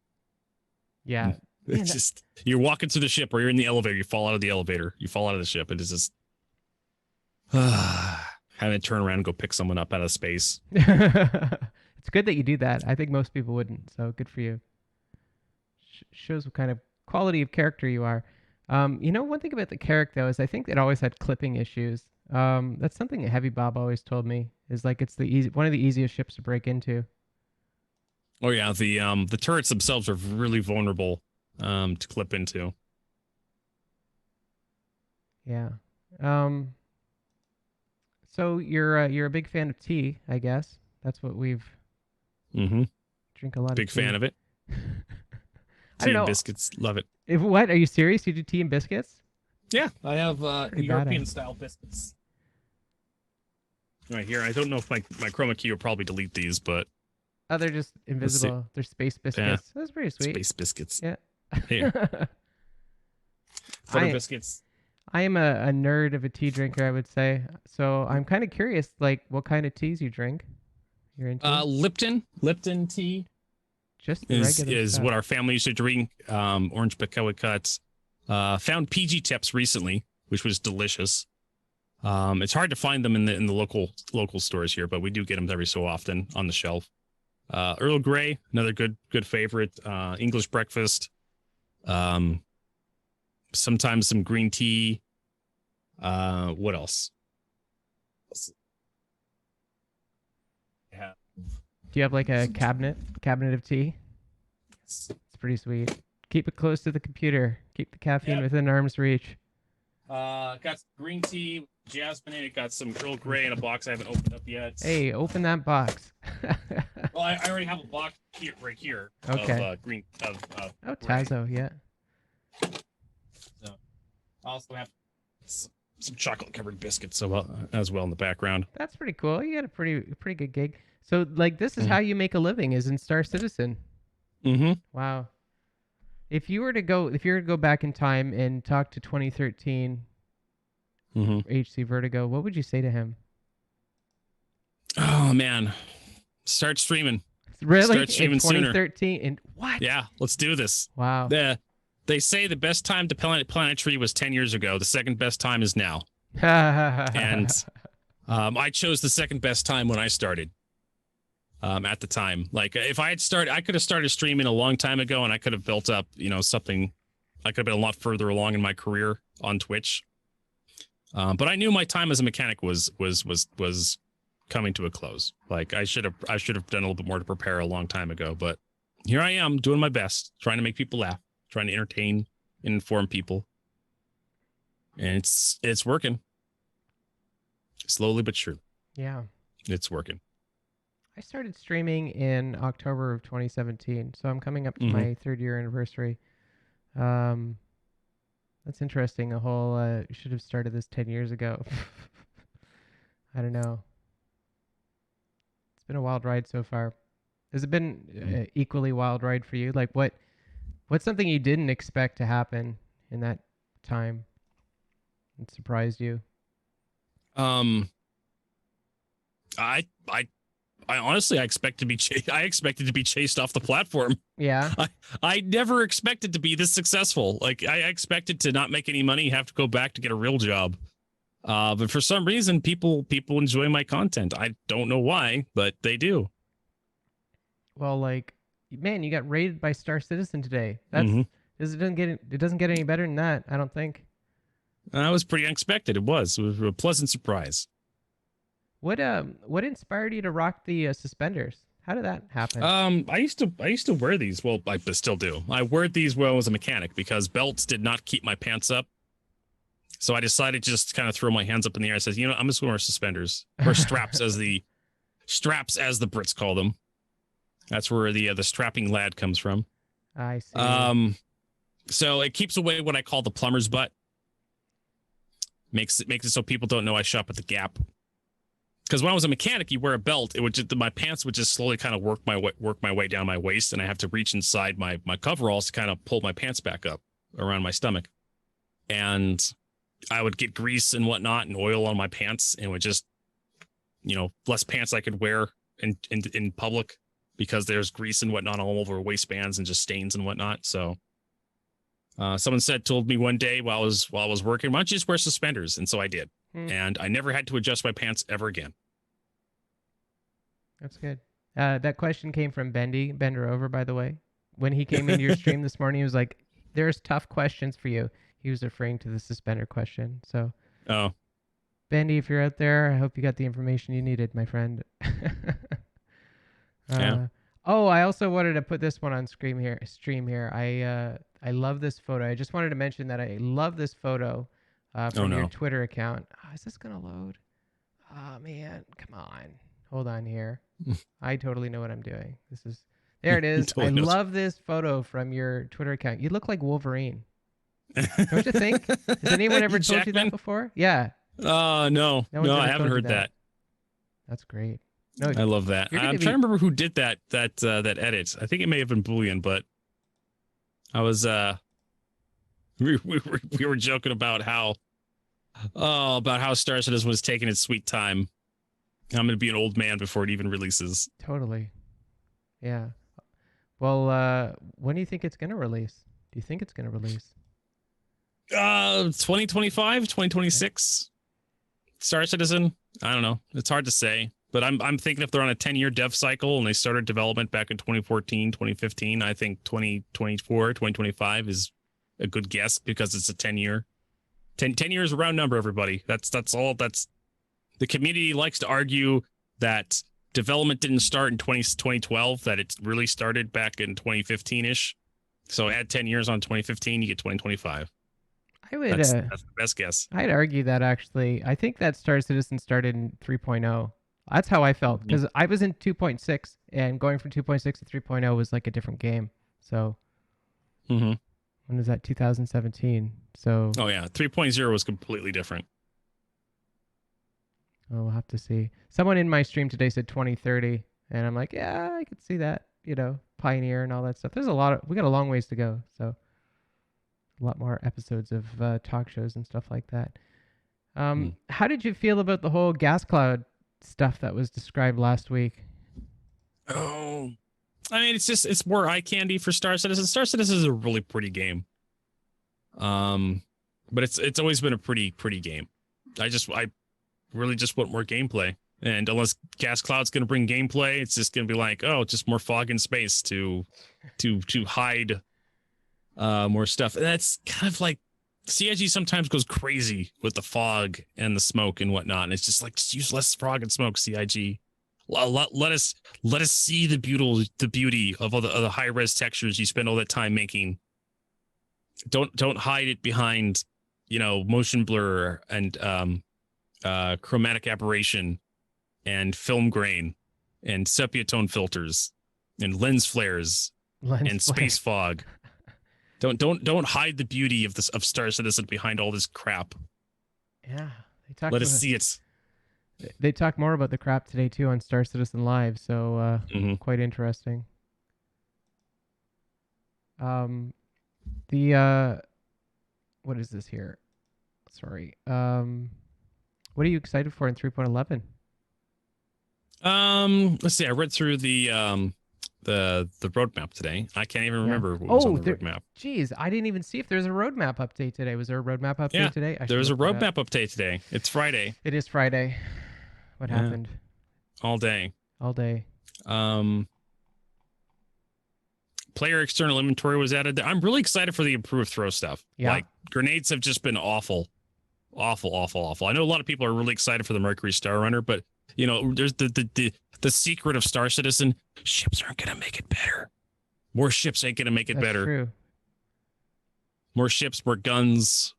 Yeah. It's just, you're walking through the ship or you're in the elevator, you fall out of the elevator, you fall out of the ship. It is just having to turn around and go pick someone up out of space. It's good that you do that. I think most people wouldn't, so good for you. Shows what kind of quality of character you are. One thing about the Carrack, though, is I think it always had clipping issues. That's something that Heavy Bob always told me, is like it's one of the easiest ships to break into. Oh yeah, the turrets themselves are really vulnerable to clip into. Yeah. Um. So you're a big fan of tea, I guess. That's what we've Mm-hmm. drink a lot of Big fan tea. of it. I don't Tea and know. biscuits, love it. If what? Are you serious? You do tea and biscuits? Yeah, I have Pretty European badass. style biscuits right here. I don't know if my chroma key will probably delete these, but Oh, they're just let's see. invisible. They're space Yeah, biscuits. That's pretty sweet. space biscuits. Yeah. Here, butter I biscuits. I am a nerd of a tea drinker, I would say. So I'm kind of curious, like, what kind of teas you drink. You're into? Lipton tea Just the is regular is stuff. what our family used to drink. Orange Bacoa cuts. Found PG tips recently, which was delicious. It's hard to find them in the local stores here, but we do get them every so often on the shelf. Earl Grey, another good favorite. English breakfast. Sometimes some green tea. What else? Yeah. Do you have like a cabinet of tea? It's pretty sweet. Keep it close to the computer. Keep the caffeine Yep. within arm's reach. Got some green tea, jasmine in it. Got some Earl Grey in a box I haven't opened up yet. Hey, open that box. Well, I already have a box here, right here. Okay. Of green. Oh, Grey. Tazo, yeah. So, I also have some chocolate covered biscuits as well in the background. That's pretty cool. You got a pretty good gig. So like this is how you make a living is in Star Citizen. Mm-hmm. Wow. If you were to go back in time and talk to 2013 Mm-hmm. HCVertigo, what would you say to him? Oh man, start streaming. Really? Start streaming in sooner. 2013 and what? Yeah, let's do this. Wow. They say the best time to planetary was 10 years ago. The second best time is now. And I chose the second best time when I started. At the time, like if I had started, I could have started streaming a long time ago, and I could have built up, something. I could have been a lot further along in my career on Twitch. But I knew my time as a mechanic was coming to a close. Like I should have done a little bit more to prepare a long time ago. But here I am doing my best, trying to make people laugh, trying to entertain and inform people, and it's working. Slowly but surely, Yeah. it's working. I started streaming in October of 2017, so I'm coming up to my 3rd-year anniversary. That's interesting. A whole should have started this 10 years ago. I don't know. It's been a wild ride so far. Has it been equally wild ride for you? Like what's something you didn't expect to happen in that time? It surprised you. I honestly, I expected to be chased off the platform. Yeah. I never expected to be this successful. Like I expected to not make any money, have to go back to get a real job. But for some reason, people enjoy my content. I don't know why, but they do. Well, like, man, you got raided by Star Citizen today. That's it doesn't get any better than that, I don't think. That was pretty unexpected. It was a pleasant surprise. What inspired you to rock the suspenders? How did that happen? I used to wear these. Well, I still do. I wore these when I was a mechanic because belts did not keep my pants up. So I decided to just kind of throw my hands up in the air and says, I'm just going to wear suspenders or straps as the Brits call them. That's where the strapping lad comes from. I see. So it keeps away what I call the plumber's butt. Makes it so people don't know I shop at the Gap. Because when I was a mechanic, you wear a belt. It would my pants would just slowly kind of work my way down my waist, and I have to reach inside my coveralls to kind of pull my pants back up around my stomach. And I would get grease and whatnot and oil on my pants, and would just, less pants I could wear in public because there's grease and whatnot all over waistbands and just stains and whatnot. So someone told me one day while I was working, why don't you just wear suspenders? And so I did. And I never had to adjust my pants ever again. That's good. That question came from Bender Over, by the way. When he came into your stream this morning, he was like, there's tough questions for you. He was referring to the suspender question. So, Bendy, if you're out there, I hope you got the information you needed, my friend. Yeah. Oh, I also wanted to put this one on stream here. I love this photo. I just wanted to mention that I love this photo Oh from your no. Twitter account. Oh, is this gonna load? Oh man, come on. Hold on here. I totally know what I'm doing. This is there it is. I Totally knows. love this photo from your Twitter account. You look like Wolverine. Don't you think? Has anyone ever Hugh told you that Jackman? before? Yeah. No, No one's no, I ever haven't told you heard that. that. That's great. No, I love that. you're I'm gonna trying to be remember who did that edit. I think it may have been Boolean, but I was we were joking about how Star Citizen was taking its sweet time. I'm gonna be an old man before it even releases. totally. Yeah. Well, when do you think it's gonna release? Do you think it's gonna release? 2025, Okay. 2026. Star Citizen. I don't know. It's hard to say, but I'm thinking if they're on a 10-year dev cycle and they started development back in 2014, 2015, I think 2024, 2025 is a good guess because it's a 10-year. 10 years, a round number, everybody. That's all. That's the community likes to argue that development didn't start in 2012, that it really started back in 2015-ish. So add 10 years on 2015, you get 2025. I would That's the best guess. I'd argue that actually. I think that Star Citizen started in 3.0. That's how I felt Mhm. because I was in 2.6 and going from 2.6 to 3.0 was like a different game. So Mm-hmm. when was that? 2017. So Oh yeah, 3.0 was completely different. we'll have to see. Someone in my stream today said 2030, and I'm like, yeah, I could see that. You know, Pioneer and all that stuff. There's a lot of we got a long ways to go. So a lot more episodes of talk shows and stuff like that. Mm. How did you feel about the whole gas cloud stuff that was described last week? Oh, I mean, it's more eye candy for Star Citizen. Star Citizen is a really pretty game. But it's always been a pretty game. I really just want more gameplay. And unless Gas Cloud's going to bring gameplay, it's just going to be like, oh, just more fog in space to hide more stuff. And that's kind of like CIG sometimes goes crazy with the fog and the smoke and whatnot. And it's just like, just use less fog and smoke, CIG. Let us see the beauty of all the high res textures you spend all that time making. Don't hide it behind, motion blur and chromatic aberration and film grain and sepia tone filters and lens flares Lens and flare. space fog. Don't hide the beauty of Star Citizen behind all this crap. Yeah, they talked. Let us see it. They talk more about the crap today too on Star Citizen Live, so Mm-hmm. quite interesting. The what is this here? Sorry. What are you excited for in 3.11? Let's see. I read through the roadmap today. I can't even Yeah. remember what was on Oh, the roadmap. geez, I didn't even see if there's a roadmap update today. Was there a roadmap update Yeah, today? I there should was a look that up. roadmap update today. It's Friday. It is Friday. What Yeah, happened? all day. All day. Player external inventory was added. I'm really excited for the improved throw stuff. Yeah. Like grenades have just been awful. Awful. I know a lot of people are really excited for the Mercury Star Runner, but there's the secret of Star Citizen. Ships aren't gonna make it better. More ships ain't gonna make it That's better. true. More ships, more guns,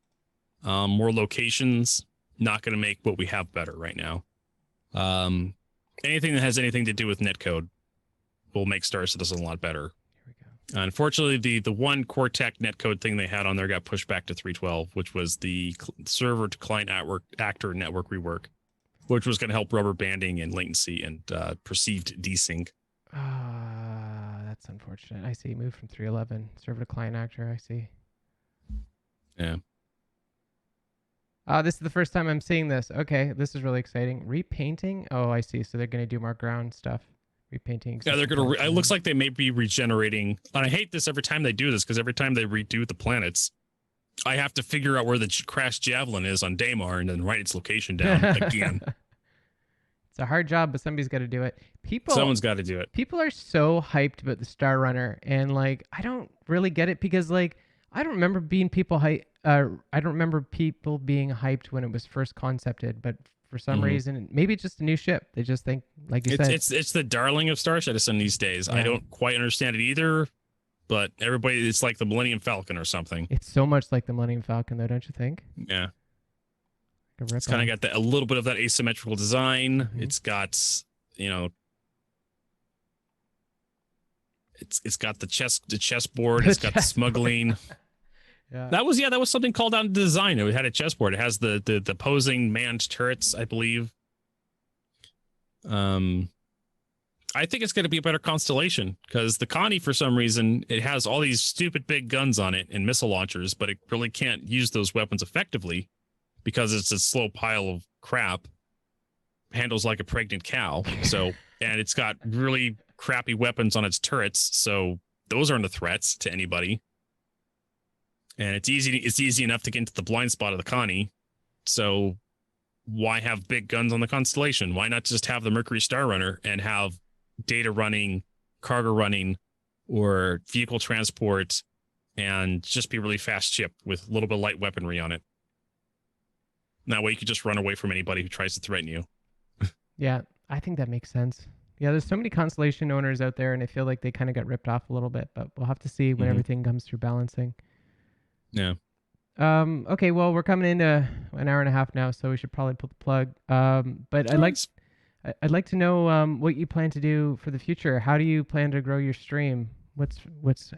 more locations. Not gonna make what we have better right now. Anything that has anything to do with netcode will make Star Citizen a lot better. Here we go. Unfortunately, the one core tech netcode thing they had on there got pushed back to 3.12, which was the server to client actor network rework, which was going to help rubber banding and latency and perceived desync. That's unfortunate. I see. Moved from 3.11 server to client actor. I see. Yeah. This is the first time I'm seeing this. Okay, this is really exciting. Repainting. Oh, I see. So they're going to do more ground stuff. Repainting. Yeah, they're going to. It looks like they may be regenerating. And I hate this every time they do this because every time they redo the planets, I have to figure out where the crashed javelin is on Daymar and then write its location down again. It's a hard job, but somebody's got to do it. Someone's got to do it. People are so hyped about the Star Runner, and like I don't really get it because like I don't remember being I don't remember people being hyped when it was first concepted, but for some reason, maybe it's just a new ship. They just think, like you said, it's the darling of Star Citizen these days. Yeah. I don't quite understand it either, but everybody, it's like the Millennium Falcon or something. It's so much like the Millennium Falcon, though, don't you think? Yeah. a It's kind of rip-off. got a little bit of that asymmetrical design. Mhm. It's got, you know, it's got the chessboard. The It's got the chessboard. smuggling. Yeah. That was something called out in the design. It had a chessboard. It has the posing manned turrets, I believe. I think it's going to be a better constellation because the Connie, for some reason, it has all these stupid big guns on it and missile launchers, but it really can't use those weapons effectively because it's a slow pile of crap. Handles like a pregnant cow. So, and it's got really crappy weapons on its turrets. So those aren't the threats to anybody. And it's easy enough to get into the blind spot of the Connie. So why have big guns on the Constellation? Why not just have the Mercury Star Runner and have data running, cargo running, or vehicle transport, and just be really fast ship with a little bit of light weaponry on it? And that way you could just run away from anybody who tries to threaten you. Yeah, I think that makes sense. Yeah, there's so many Constellation owners out there, and I feel like they kind of got ripped off a little bit, but we'll have to see when everything comes through balancing. Yeah. Okay, well, we're coming into an hour and a half now, so we should probably pull the plug. But I'd like to know what you plan to do for the future. How do you plan to grow your stream? What's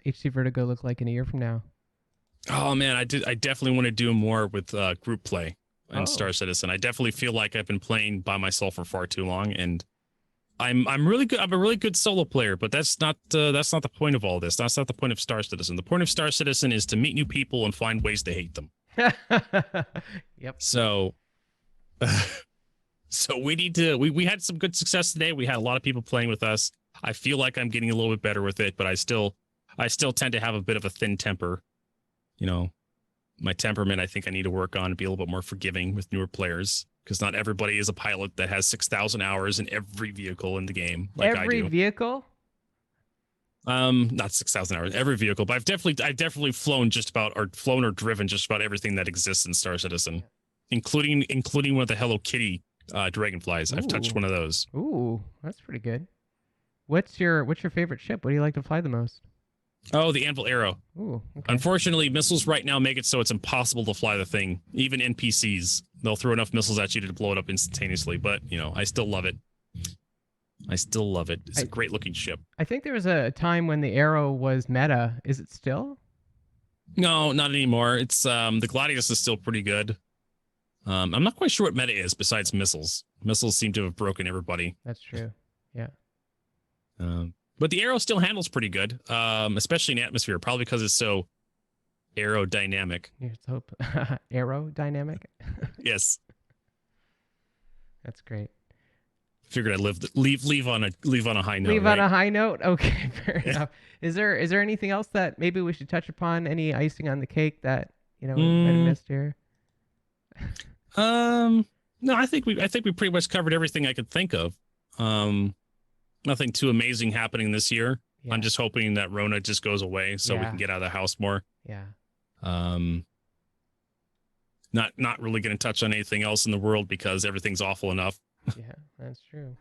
HCVertigo look like in a year from now? Oh man, I definitely want to do more with group play and Oh. Star Citizen. I definitely feel like I've been playing by myself for far too long, and I'm really good. I'm a really good solo player, but that's not the point of all this. That's not the point of Star Citizen. The point of Star Citizen is to meet new people and find ways to hate them. Yep. So, so we need to. We had some good success today. We had a lot of people playing with us. I feel like I'm getting a little bit better with it, but I still tend to have a bit of a thin temper. You know, my temperament. I think I need to work on and be a little bit more forgiving with newer players. Because not everybody is a pilot that has 6,000 hours in every vehicle in the game, like I do. Every vehicle? Not 6,000 hours, every vehicle, but I've definitely flown or driven just about everything that exists in Star Citizen, including one of the Hello Kitty dragonflies. I've touched Ooh. one of those. Ooh, that's pretty good. What's your favorite ship? What do you like to fly the most? Oh, the Anvil Arrow. Ooh, okay. Unfortunately, missiles right now make it so it's impossible to fly the thing. Even NPCs, they'll throw enough missiles at you to blow it up instantaneously. But, you know, I still love it. It's a great looking ship. I think there was a time when the Arrow was meta. Is it still? No, not anymore. It's the Gladius is still pretty good. I'm not quite sure what meta is besides missiles. Missiles seem to have broken everybody. That's true. Yeah. But the Arrow still handles pretty good, especially in atmosphere, probably because it's so aerodynamic. Here's hope. Aerodynamic. Yes. That's great. Figured I'd leave on a high note. Leave right? on a high note. Okay, fair enough. Is there anything else that maybe we should touch upon? Any icing on the cake that we might have missed here? No, I think we pretty much covered everything I could think of. Nothing too amazing happening this year. Yeah. I'm just hoping that Rona just goes away so we Yeah. can get out of the house more. Yeah. Not really going to touch on anything else in the world because everything's awful enough. Yeah, that's true.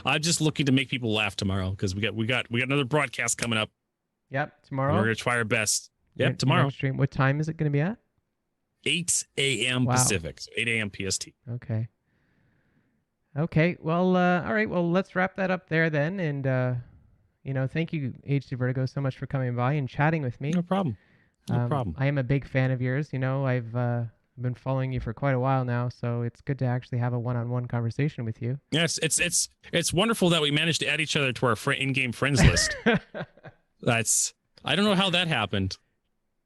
I'm just looking to make people laugh tomorrow because we got another broadcast coming up. Yep, tomorrow. We're going to try our best. Yep, Your tomorrow. next stream. What time is it going to be at? 8 a.m. Wow. Pacific, so 8 a.m. PST. Okay. Okay. Well, all right. Well, let's wrap that up there then. And, thank you, HCVertigo, so much for coming by and chatting with me. No problem. No problem. I am a big fan of yours. I've been following you for quite a while now, so it's good to actually have a one-on-one conversation with you. Yes, it's wonderful that we managed to add each other to our in-game friends list. I don't know how that happened.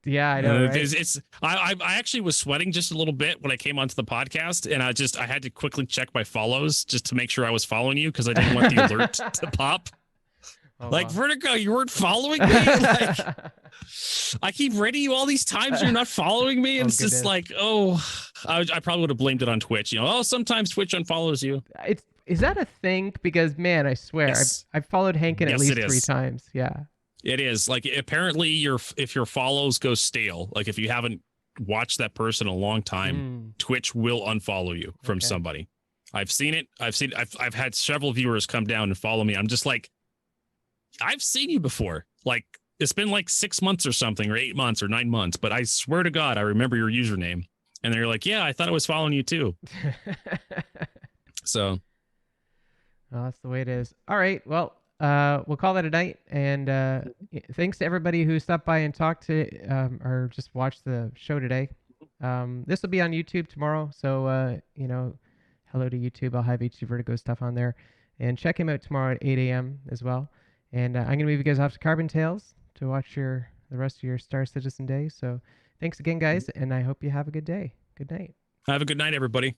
Yeah, I know. Right? I actually was sweating just a little bit when I came onto the podcast, and I had to quickly check my follows just to make sure I was following you because I didn't want the alert to pop. Oh, like, wow. Vertigo, you weren't following me? Like, I keep rating you all these times, you're not following me. And it's just like, I probably would have blamed it on Twitch. Sometimes Twitch unfollows you. Is that a thing? Because, man, I swear, Yes. I've followed Hankin at Yes, least it 3 is. times. Yeah. It is. Like, apparently, if your follows go stale, like if you haven't watched that person in a long time, Twitch will unfollow you from somebody. I've seen it. I've had several viewers come down and follow me. I'm just like, I've seen you before. Like, it's been like 6 months or something, or 8 months or 9 months, but I swear to God, I remember your username. And they're like, yeah, I thought I was following you too. So Well, that's the way it is. All right. Well, we'll call that a night. And thanks to everybody who stopped by and talked to or just watched the show today. This will be on YouTube tomorrow. So, hello to YouTube. I'll have HCVertigo stuff on there. And check him out tomorrow at 8 a.m. as well. And I'm going to move you guys off to Carbon Tales to watch the rest of your Star Citizen day. So thanks again, guys. And I hope you have a good day. Good night. have a good night, everybody.